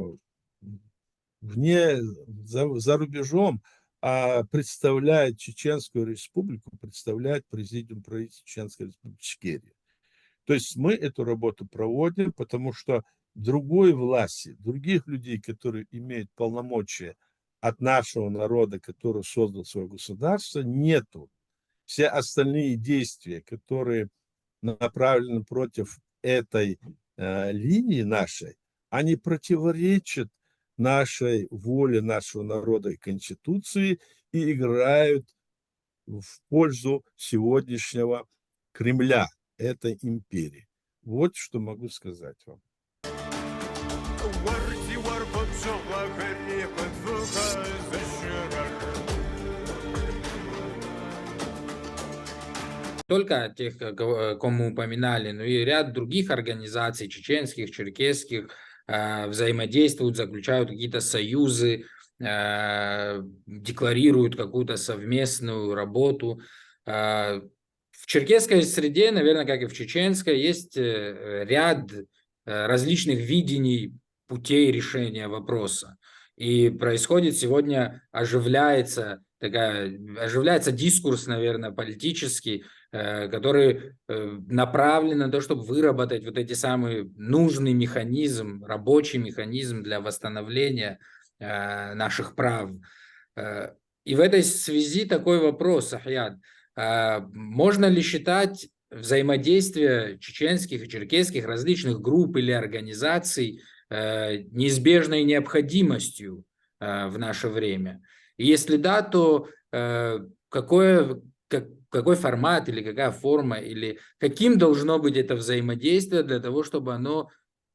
вне, за рубежом, а представляет Чеченскую Республику, представляет президиум правительства Чеченской Республики Ичкерия. То есть мы эту работу проводим, потому что другой власти, других людей, которые имеют полномочия от нашего народа, который создал свое государство, нету. Все остальные действия, которые направлены против этой линии нашей, они противоречат нашей воле нашего народа и Конституции и играют в пользу сегодняшнего Кремля, этой империи. Вот что могу сказать вам.
Только тех, кому упоминали, но и ряд других организаций, чеченских, черкесских, взаимодействуют, заключают какие-то союзы, декларируют какую-то совместную работу. В черкесской среде, наверное, как и в чеченской, есть ряд различных видений путей решения вопроса. И происходит сегодня, оживляется дискурс, наверное, политический, который направлен на то, чтобы выработать вот эти самые нужный механизм, рабочий механизм для восстановления наших прав. И в этой связи такой вопрос, Ахьяд. Можно ли считать взаимодействие чеченских и черкесских различных групп или организаций неизбежной необходимостью в наше время? И если да, то какой формат или какая форма, или каким должно быть это взаимодействие для того, чтобы оно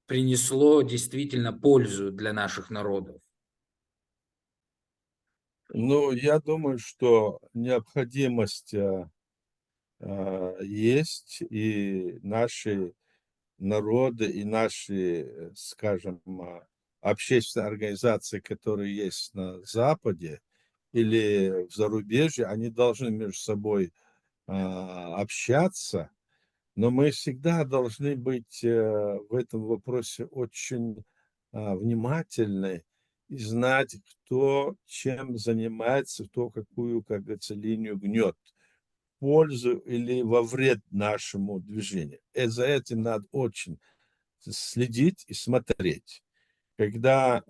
принесло действительно пользу для наших народов?
Ну, я думаю, что необходимость есть, и наши народы, и наши, скажем, общественные организации, которые есть на Западе или в зарубежье, они должны между собой общаться, но мы всегда должны быть в этом вопросе очень внимательны и знать, кто чем занимается, кто какую, как говорится, линию гнет, в пользу или во вред нашему движению. И за этим надо очень следить и смотреть. Когда,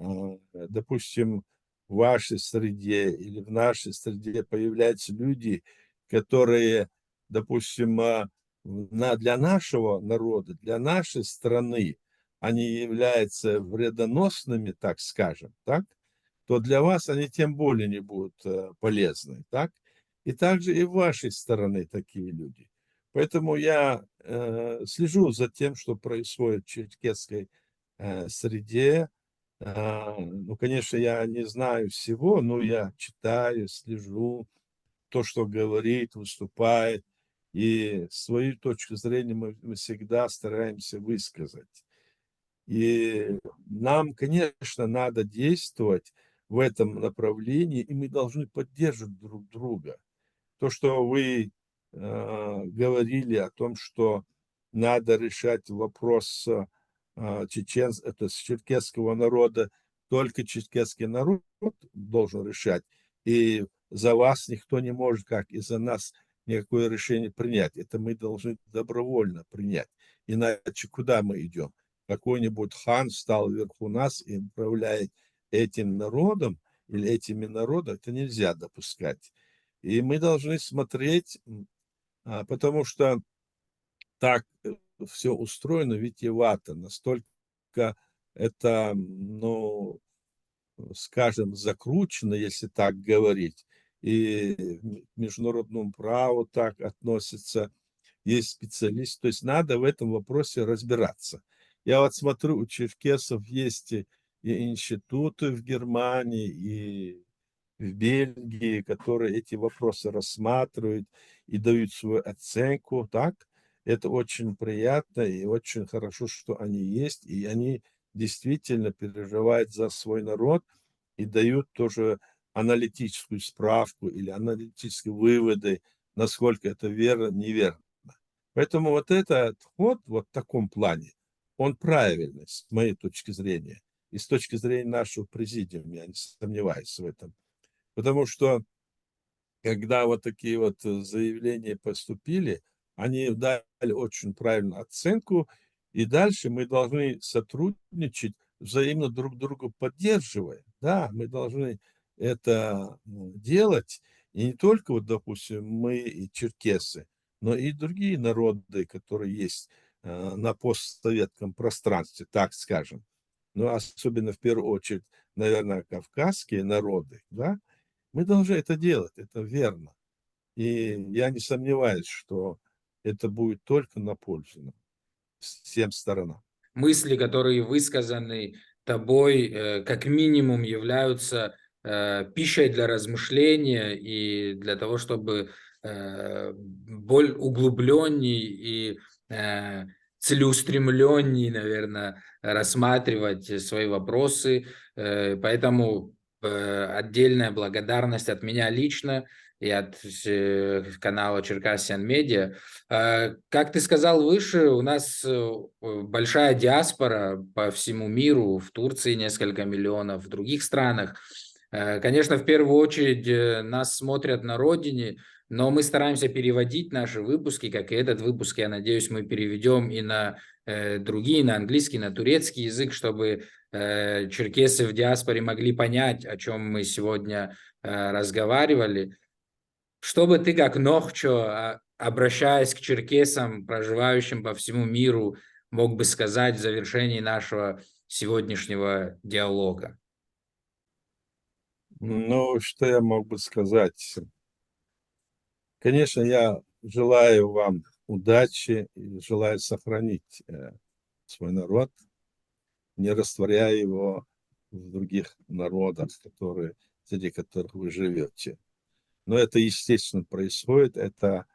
допустим, в вашей среде или в нашей среде появляются люди, которые, допустим, для нашего народа, для нашей страны, они являются вредоносными, так скажем, так, то для вас они тем более не будут полезны, так? И также и в вашей стороны такие люди. Поэтому я слежу за тем, что происходит в черкесской среде. Ну, конечно, я не знаю всего, но я читаю, слежу, то, что говорит, выступает, и свою точку зрения мы всегда стараемся высказать. И нам, конечно, надо действовать в этом направлении, и мы должны поддерживать друг друга. То, что вы говорили о том, что надо решать вопрос это с черкесского народа, только черкесский народ должен решать, и за вас никто не может, как и за нас, никакое решение принять. Это мы должны добровольно принять. Иначе куда мы идем? Какой-нибудь хан стал вверху нас и управляет этим народом или этими народами. Это нельзя допускать. И мы должны смотреть, потому что так все устроено витиевато, настолько это, ну, скажем, закручено, если так говорить, и к международному праву так относится, есть специалист, то есть надо в этом вопросе разбираться. Я вот смотрю, у черкесов есть и институты в Германии, и в Бельгии, которые эти вопросы рассматривают и дают свою оценку, так? Это очень приятно и очень хорошо, что они есть, и они действительно переживают за свой народ и дают тоже аналитическую справку или аналитические выводы, насколько это верно, неверно. Поэтому вот этот ход вот в таком плане, он правильный, с моей точки зрения. И с точки зрения нашего президиума, я не сомневаюсь в этом. Потому что, когда вот такие вот заявления поступили, они дали очень правильную оценку, и дальше мы должны сотрудничать, взаимно друг друга поддерживая. Да, мы должны это делать, и не только, вот, допустим, мы и черкесы, но и другие народы, которые есть на постсоветском пространстве, так скажем. Ну, особенно в первую очередь, наверное, кавказские народы, да, мы должны это делать, это верно. И я не сомневаюсь, что это будет только на пользу нам, всем сторонам.
Мысли, которые высказаны тобой, как минимум являются пищей для размышления и для того, чтобы более углубленней и целеустремленней, наверное, рассматривать свои вопросы. Поэтому отдельная благодарность от меня лично и от канала Черкассиан Медиа. Как ты сказал выше, у нас большая диаспора по всему миру, в Турции несколько миллионов, в других странах. Конечно, в первую очередь нас смотрят на родине, но мы стараемся переводить наши выпуски, как и этот выпуск, я надеюсь, мы переведем и на другие, на английский, на турецкий язык, чтобы черкесы в диаспоре могли понять, о чем мы сегодня разговаривали. Что бы ты, как Нохчо, обращаясь к черкесам, проживающим по всему миру, мог бы сказать в завершении нашего сегодняшнего диалога?
Ну, что я мог бы сказать? Конечно, я желаю вам удачи и желаю сохранить свой народ, не растворяя его в других народах, среди которых вы живете. Но это, естественно, происходит, это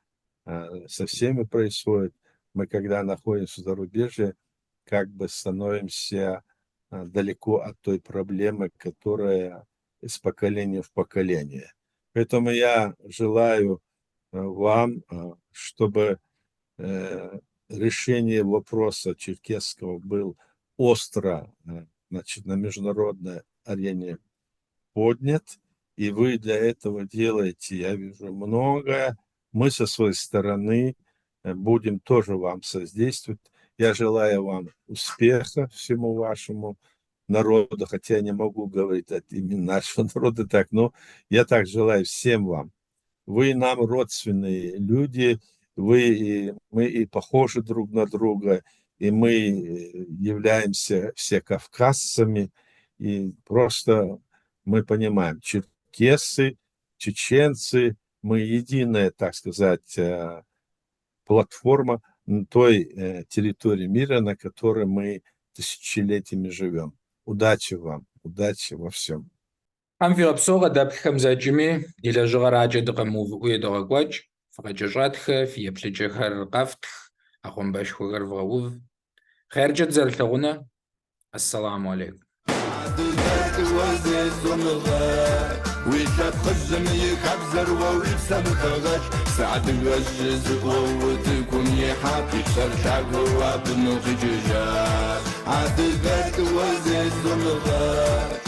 со всеми происходит. Мы, когда находимся в зарубежье, как бы становимся далеко от той проблемы, которая из поколения в поколение. Поэтому я желаю вам, чтобы решение вопроса черкесского было остро, значит, на международной арене поднят, и вы для этого делаете, я вижу, многое. Мы со своей стороны будем тоже вам содействовать. Я желаю вам успеха всему вашему народу, хотя я не могу говорить от имени нашего народа так, но я так желаю всем вам. Вы нам родственные люди, мы и похожи друг на друга, и мы являемся все кавказцами, и просто мы понимаем, черкесы, чеченцы, мы единая, так сказать, платформа той территории мира, на которой мы тысячелетиями живем. Удачи вам, удачи во всем.
Амфилапсога дапхам заджими, илажгараджа дакамувуя дагаквач, факаджажатха, фиепледжахар кафтх, ахомбашхугар вгаув. Хайрджат зальтагуна. Ассаламу алейкум. ويتقدم يكبزر ويبسم خغش سعد الوجز وتكون يحاب يكسر تعقوا بنو خجوجات عاد البرد وزيز ونغار